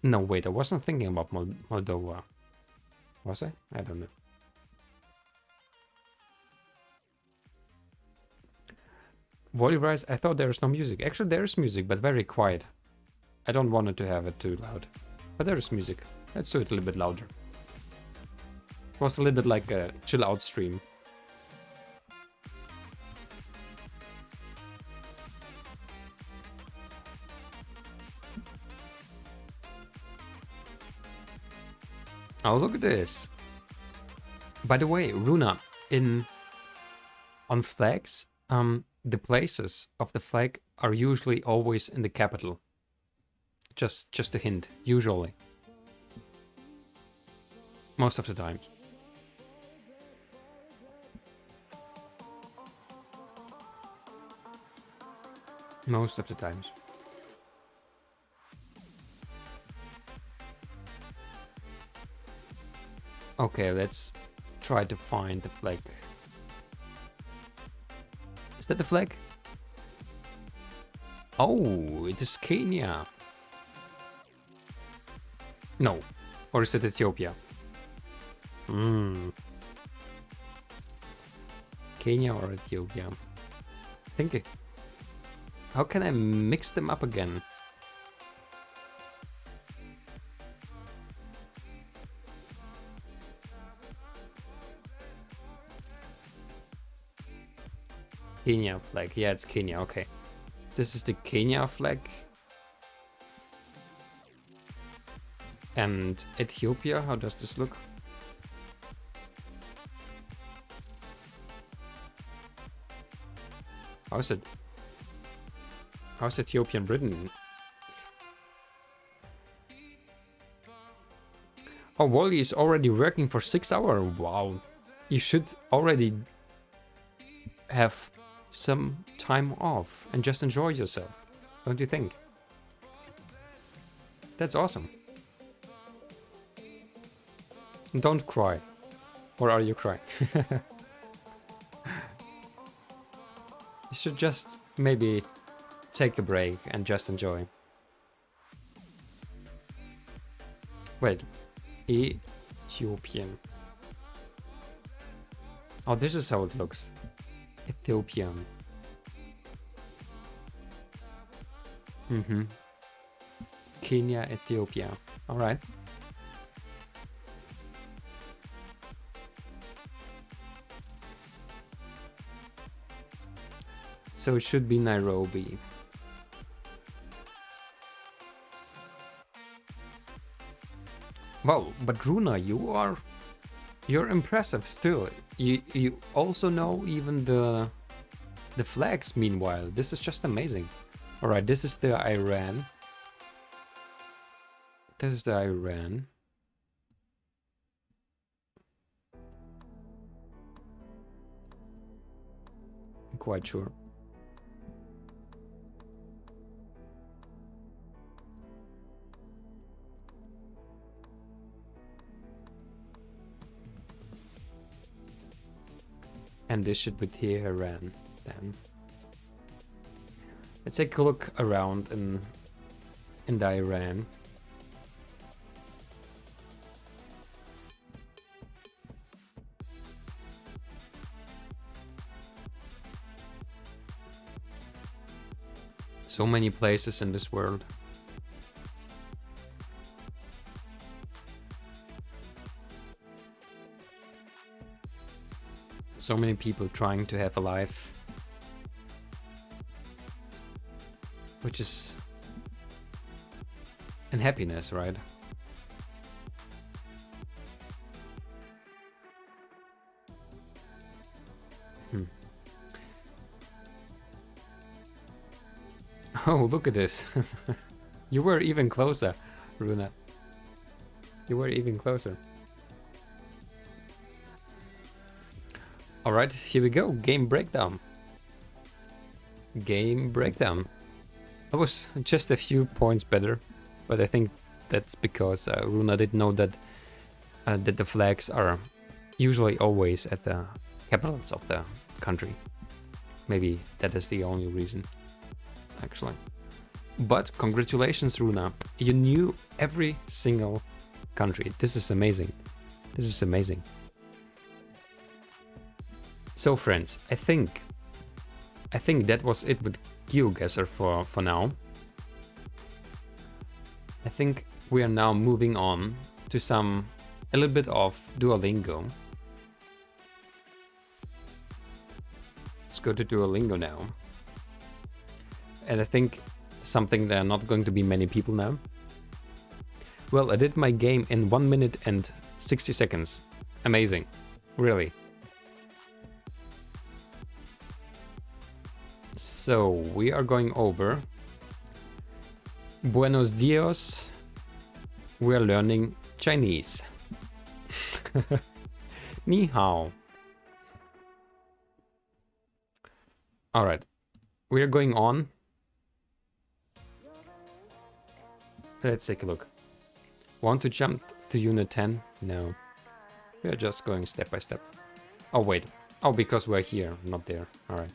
A: No, wait, I wasn't thinking about Moldova. Was I? I don't know. Volley Rise, I thought there was no music. Actually, there is music, but very quiet. I don't want it to have it too loud. But there is music. Let's do it a little bit louder. It was a little bit like a chill out stream. Oh, look at this. By the way, Runa, on flags, the places of the flag are usually always in the capital. Just a hint, usually. Most of the time. Most of the times. Okay, let's try to find the flag. Is that the flag? Oh, it is Kenya. No. Or is it Ethiopia? Kenya or Ethiopia? I think. How can I mix them up again? Kenya flag. Yeah, it's Kenya. Okay. This is the Kenya flag. And Ethiopia, how does this look? How's it? How's Ethiopian written? Oh, Wally is already working for 6 hours. Wow. You should already have some time off and just enjoy yourself. Don't you think? That's awesome. Don't cry. Or are you crying? You should just maybe take a break and just enjoy. Wait. Ethiopian. Oh, this is how it looks. Ethiopian. Kenya, Ethiopia. Alright. So it should be Nairobi. Wow, but Runa, you're impressive still. You also know even the flags meanwhile. This is just amazing. Alright, this is the Iran. This is the Iran. I'm quite sure. And this should be Tehran then. Let's take a look around in the Iran. So many places in this world. So many people trying to have a life which is in happiness, right? Oh, look at this. You were even closer, Runa. You were even closer. Alright, here we go. Game breakdown. Game breakdown. I was just a few points better, but I think that's because Runa didn't know that that the flags are usually always at the capitals of the country. Maybe that is the only reason, actually. But congratulations, Runa. You knew every single country. This is amazing. This is amazing. So friends, I think that was it with Geoguessr for now. I think we are now moving on to a little bit of Duolingo. Let's go to Duolingo now. And I think something there are not going to be many people now. Well, I did my game in 1 minute and 60 seconds. Amazing. Really. So, we are going over Buenos dias. We are learning Chinese. Ni hao. Alright, we are going on. Let's take a look. Want to jump to Unit 10? No. We are just going step by step. Oh, wait. Oh, because we're here, not there. Alright.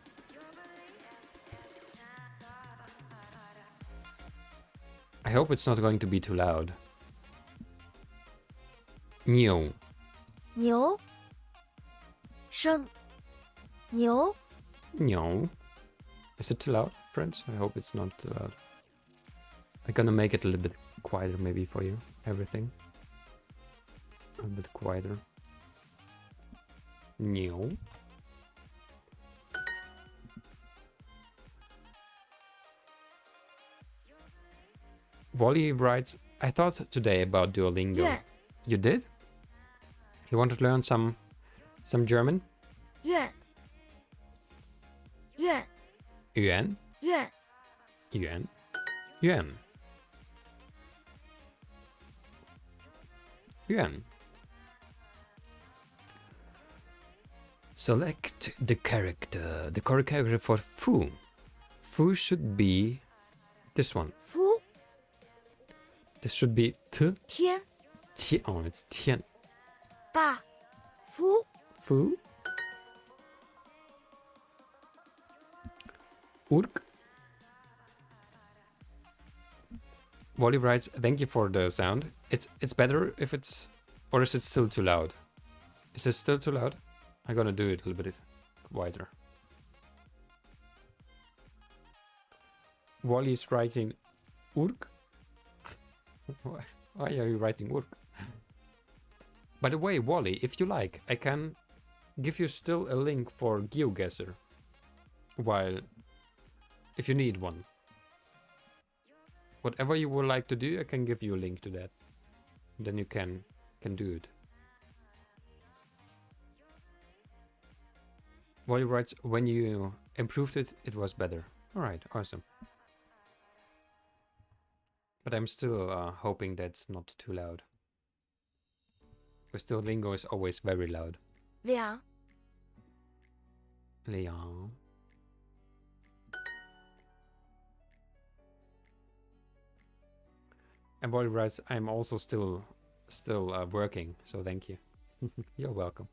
A: I hope it's not going to be too loud. New.
B: 牛，声，牛，
A: No. Is it too loud, friends? I hope it's not too loud. I'm gonna make it a little bit quieter maybe for you. Everything. A bit quieter. No. Wally writes, I thought today about Duolingo.
B: 愿
A: You did? You want to learn some German?
B: 愿愿
A: Yuan?
B: 愿
A: Yuan? Yuan. Yuan. Select the character. The correct character for Fu. Fu should be this one.
B: 福
A: This should be T.
B: 天
A: Tian. Oh, it's Tian.
B: 霸福
A: Fu. Urk. Wally writes, thank you for the sound. It's better if it's... Or is it still too loud? Is it still too loud? I'm gonna do it a little bit wider. Wally is writing Urk. Why are you writing Urk? By the way, Wally, if you like, I can give you still a link for Geoguessr. While... If you need one. Whatever you would like to do, I can give you a link to that. Then you can do it. Wally writes, when you improved it, it was better. Alright, awesome. But I'm still hoping that's not too loud. Because Duolingo is always very loud.
B: 两
A: Leon. And Wally writes, I'm also still working, so thank you. You're welcome.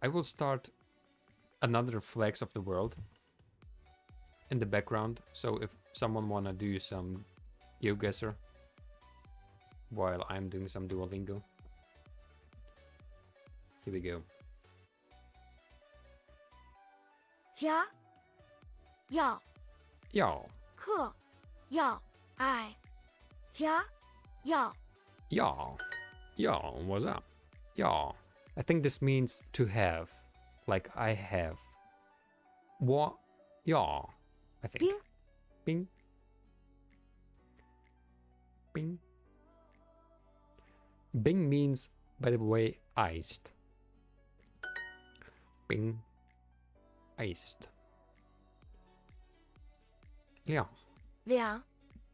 A: I will start another Flags of the World in the background, so if someone wanna do some Geoguessr while I'm doing some Duolingo. Here we go.
B: 家要
A: Y'all.
B: 课要爱家要
A: Y'all. Y'all, what's up? Y'all. I think this means to have. Like I have. What? Y'all. I think.
B: 冰
A: Bing. Bing. Bing means, by the way, iced. Bing. Iced. 两
B: 两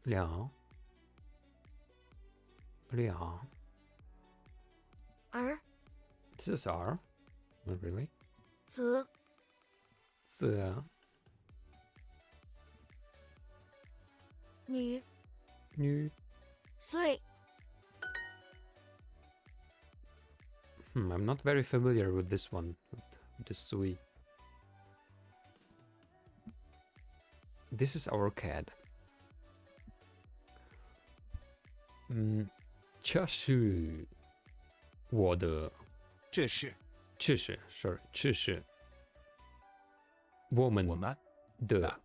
A: 两两
B: 儿
A: This is R. Not really.
B: 子
A: Z.
B: 女
A: New.
B: 岁
A: I'm not very familiar with this one. With the Sui. This is our cat. 这是我的
C: 这是
A: 这是 sorry 这是我们
C: 我们
A: 的
C: 的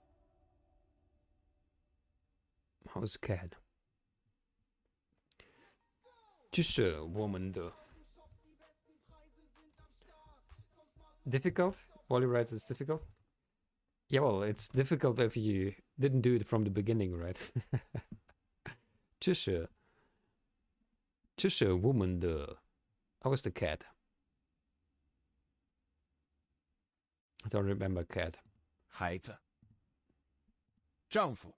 A: How's cat? 这是我们的 Difficult? Wally writes it's difficult? Yeah, well, it's difficult if you didn't do it from the beginning, right? 这是我们的 How was the cat? I don't remember cat.
C: 孩子、丈夫、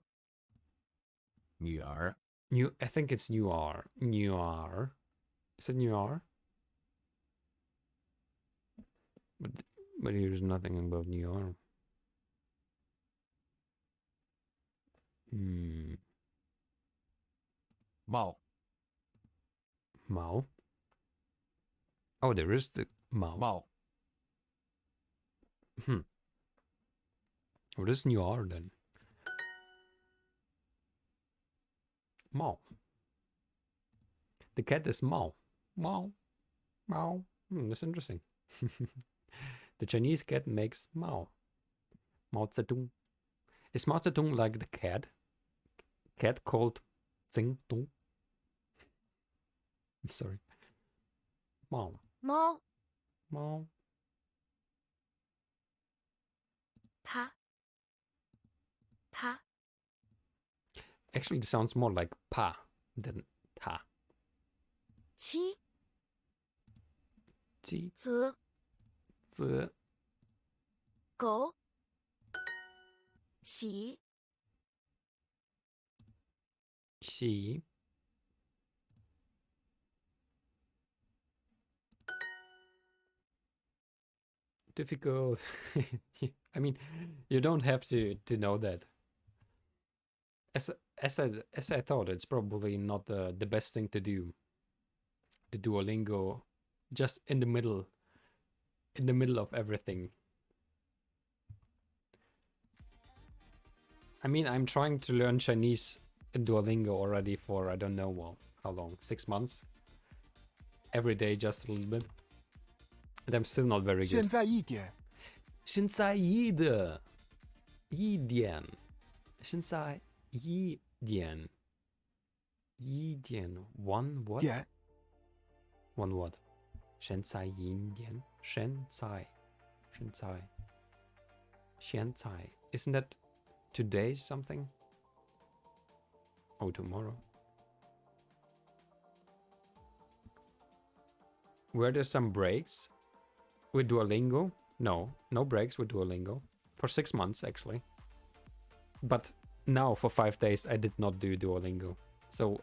C: 女儿、
A: New, I think it's new R. New R. Is it new R? But here's nothing about new R. Hmm.
C: 猫
A: Mao. Oh, there is the Mao.
C: 猫
A: What is Nuar then? Mao. The cat is Mao. Mao. Mao. That's interesting. The Chinese cat makes Mao. Mao Zedong. Is Mao Zedong like the cat? Cat called Zeng Dong? I'm sorry. Mao.
B: 猫
A: Mao.
B: 它
A: Actually, it sounds more like pa than ta.
B: 七
A: Ji.
B: 则
A: Zi.
B: 狗喜
A: Xi. Difficult. I mean, you don't have to know that. As I thought, it's probably not the best thing to do. The Duolingo, just in the middle of everything. I mean, I'm trying to learn Chinese in Duolingo already for I don't know, well, how long? 6 months. Every day, just a little bit. And I'm still not very
C: 现
A: good.
C: 在一点
A: 现在一的一点，现在一点one what
C: 点
A: one what 现在一点现在 isn't that today something? Oh, tomorrow. Were there some breaks with Duolingo? No breaks with Duolingo. For 6 months, actually. But now, for 5 days, I did not do Duolingo. So,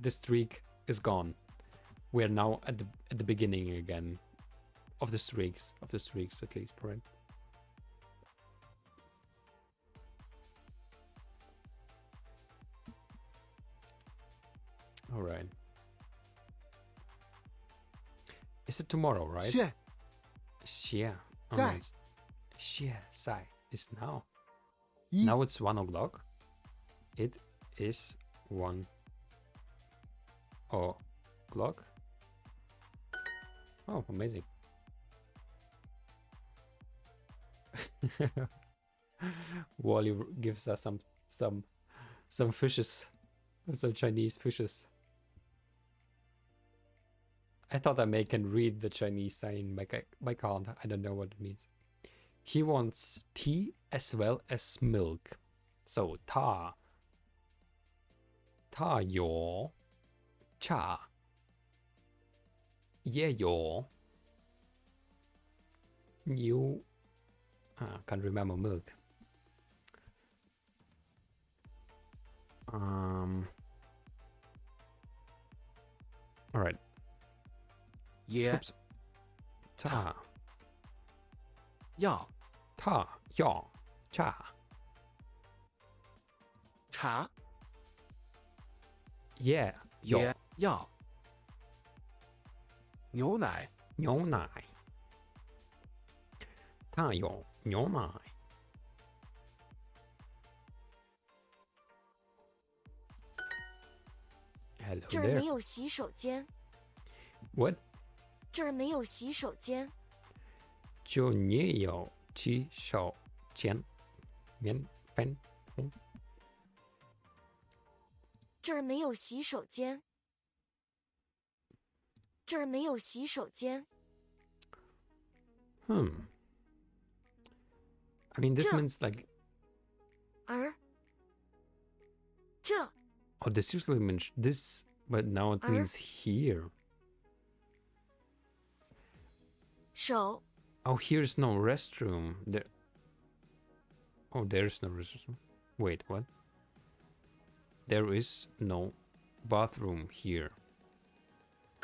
A: the streak is gone. We're now at the beginning again. Of the streaks at least, right? Alright. Is it tomorrow, right?
C: 现
A: Yeah.
C: Sai.
A: Alright. Yeah, Sai. Is now.
C: 一
A: Now it's 1 o'clock. It is 1 o'clock. Oh, amazing. Wally gives us some fishes. Some Chinese fishes. I thought I can read the Chinese sign, but I can't. I don't know what it means. He wants tea as well as milk. So, 他有茶也有牛 can't remember milk. Alright.
C: 也
A: Oops. 他
C: 要
A: 要茶
C: 茶
A: 也有
C: 也要牛奶
A: 牛奶。他有牛奶。Hello
B: 这儿没
A: there.
B: 有洗手间，
A: What?
B: 这儿没有洗手间，
A: 就你有洗手间免费。
B: 这儿没有洗手间，这儿没有洗手间，
A: I mean, this
B: 这
A: means like,
B: 而这
A: oh, this usually means this, but now it means here.
B: 手
A: Oh, here's no restroom. There. Oh, there's no restroom. Wait, what? There is no bathroom here.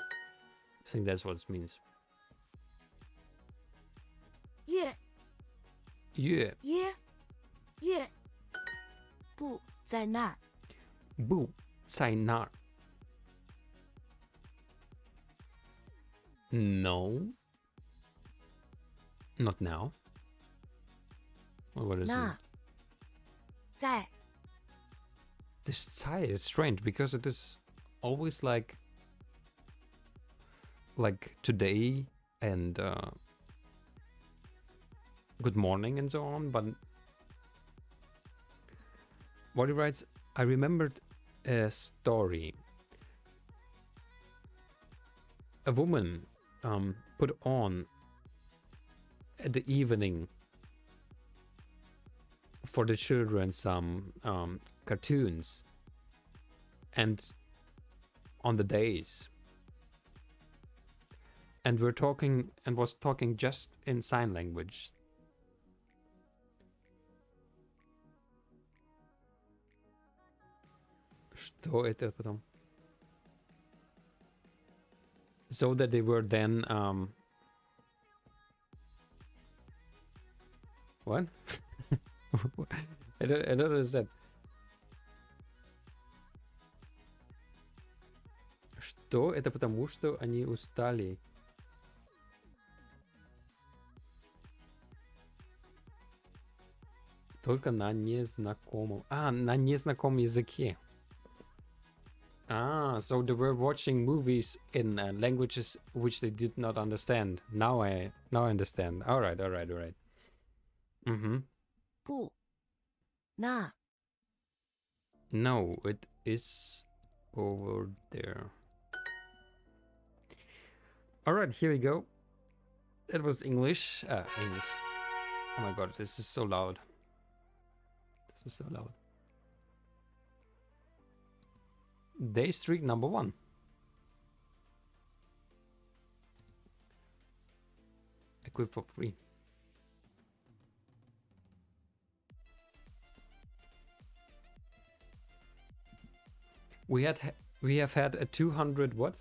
A: I think that's what it means.
B: 月
A: Yeah.
B: 约月不在那儿，
A: Bu, 在那儿. No. Not now. What is
B: 那
A: it?
B: 在
A: This Tsai is strange because it is always like today and good morning and so on, but what he writes, I remembered a story. A woman put on at the evening for the children some cartoons, and on the days, and we're talking and was talking just in sign language. Что это потом? So that they were then what? I don't understand. Что? Это потому, что они устали. Только на незнакомом. На незнакомом языке. So they were watching movies in languages which they did not understand. Now I understand. All right. Mm-hmm.
B: 不，那
A: No, it is over there. All right, here we go. That was English. English. Oh my god, this is so loud. This is so loud. Day streak number 1. Equip for free. We have had a 200 what?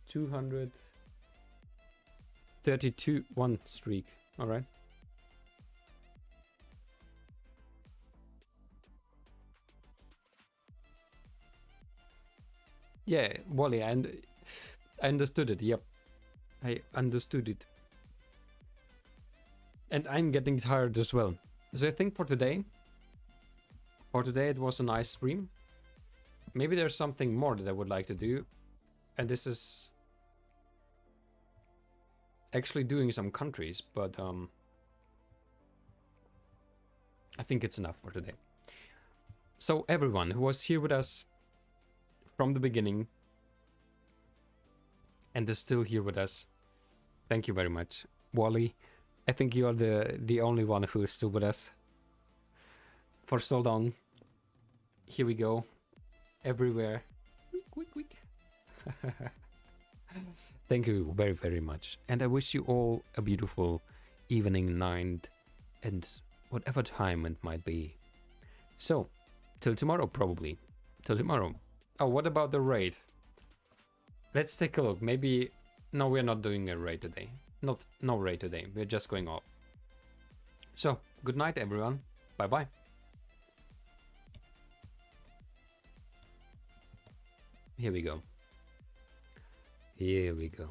A: 232 1 streak. All right. Yeah, Wally, I understood it. Yep, I understood it. And I'm getting tired as well. So I think for today it was a nice stream. Maybe there's something more that I would like to do. And this is actually doing some countries, but I think it's enough for today. So everyone who was here with us from the beginning and is still here with us, thank you very much. Wally, I think you are the only one who is still with us for so long. Here we go. Everywhere. Quick. Thank you very, very much. And I wish you all a beautiful evening, night, and whatever time it might be. So, till tomorrow, probably. Till tomorrow. Oh, what about the raid? Let's take a look. Maybe... No, we're not doing a raid today. No raid today. We're just going off. So, good night, everyone. Bye-bye. Here we go. Here we go.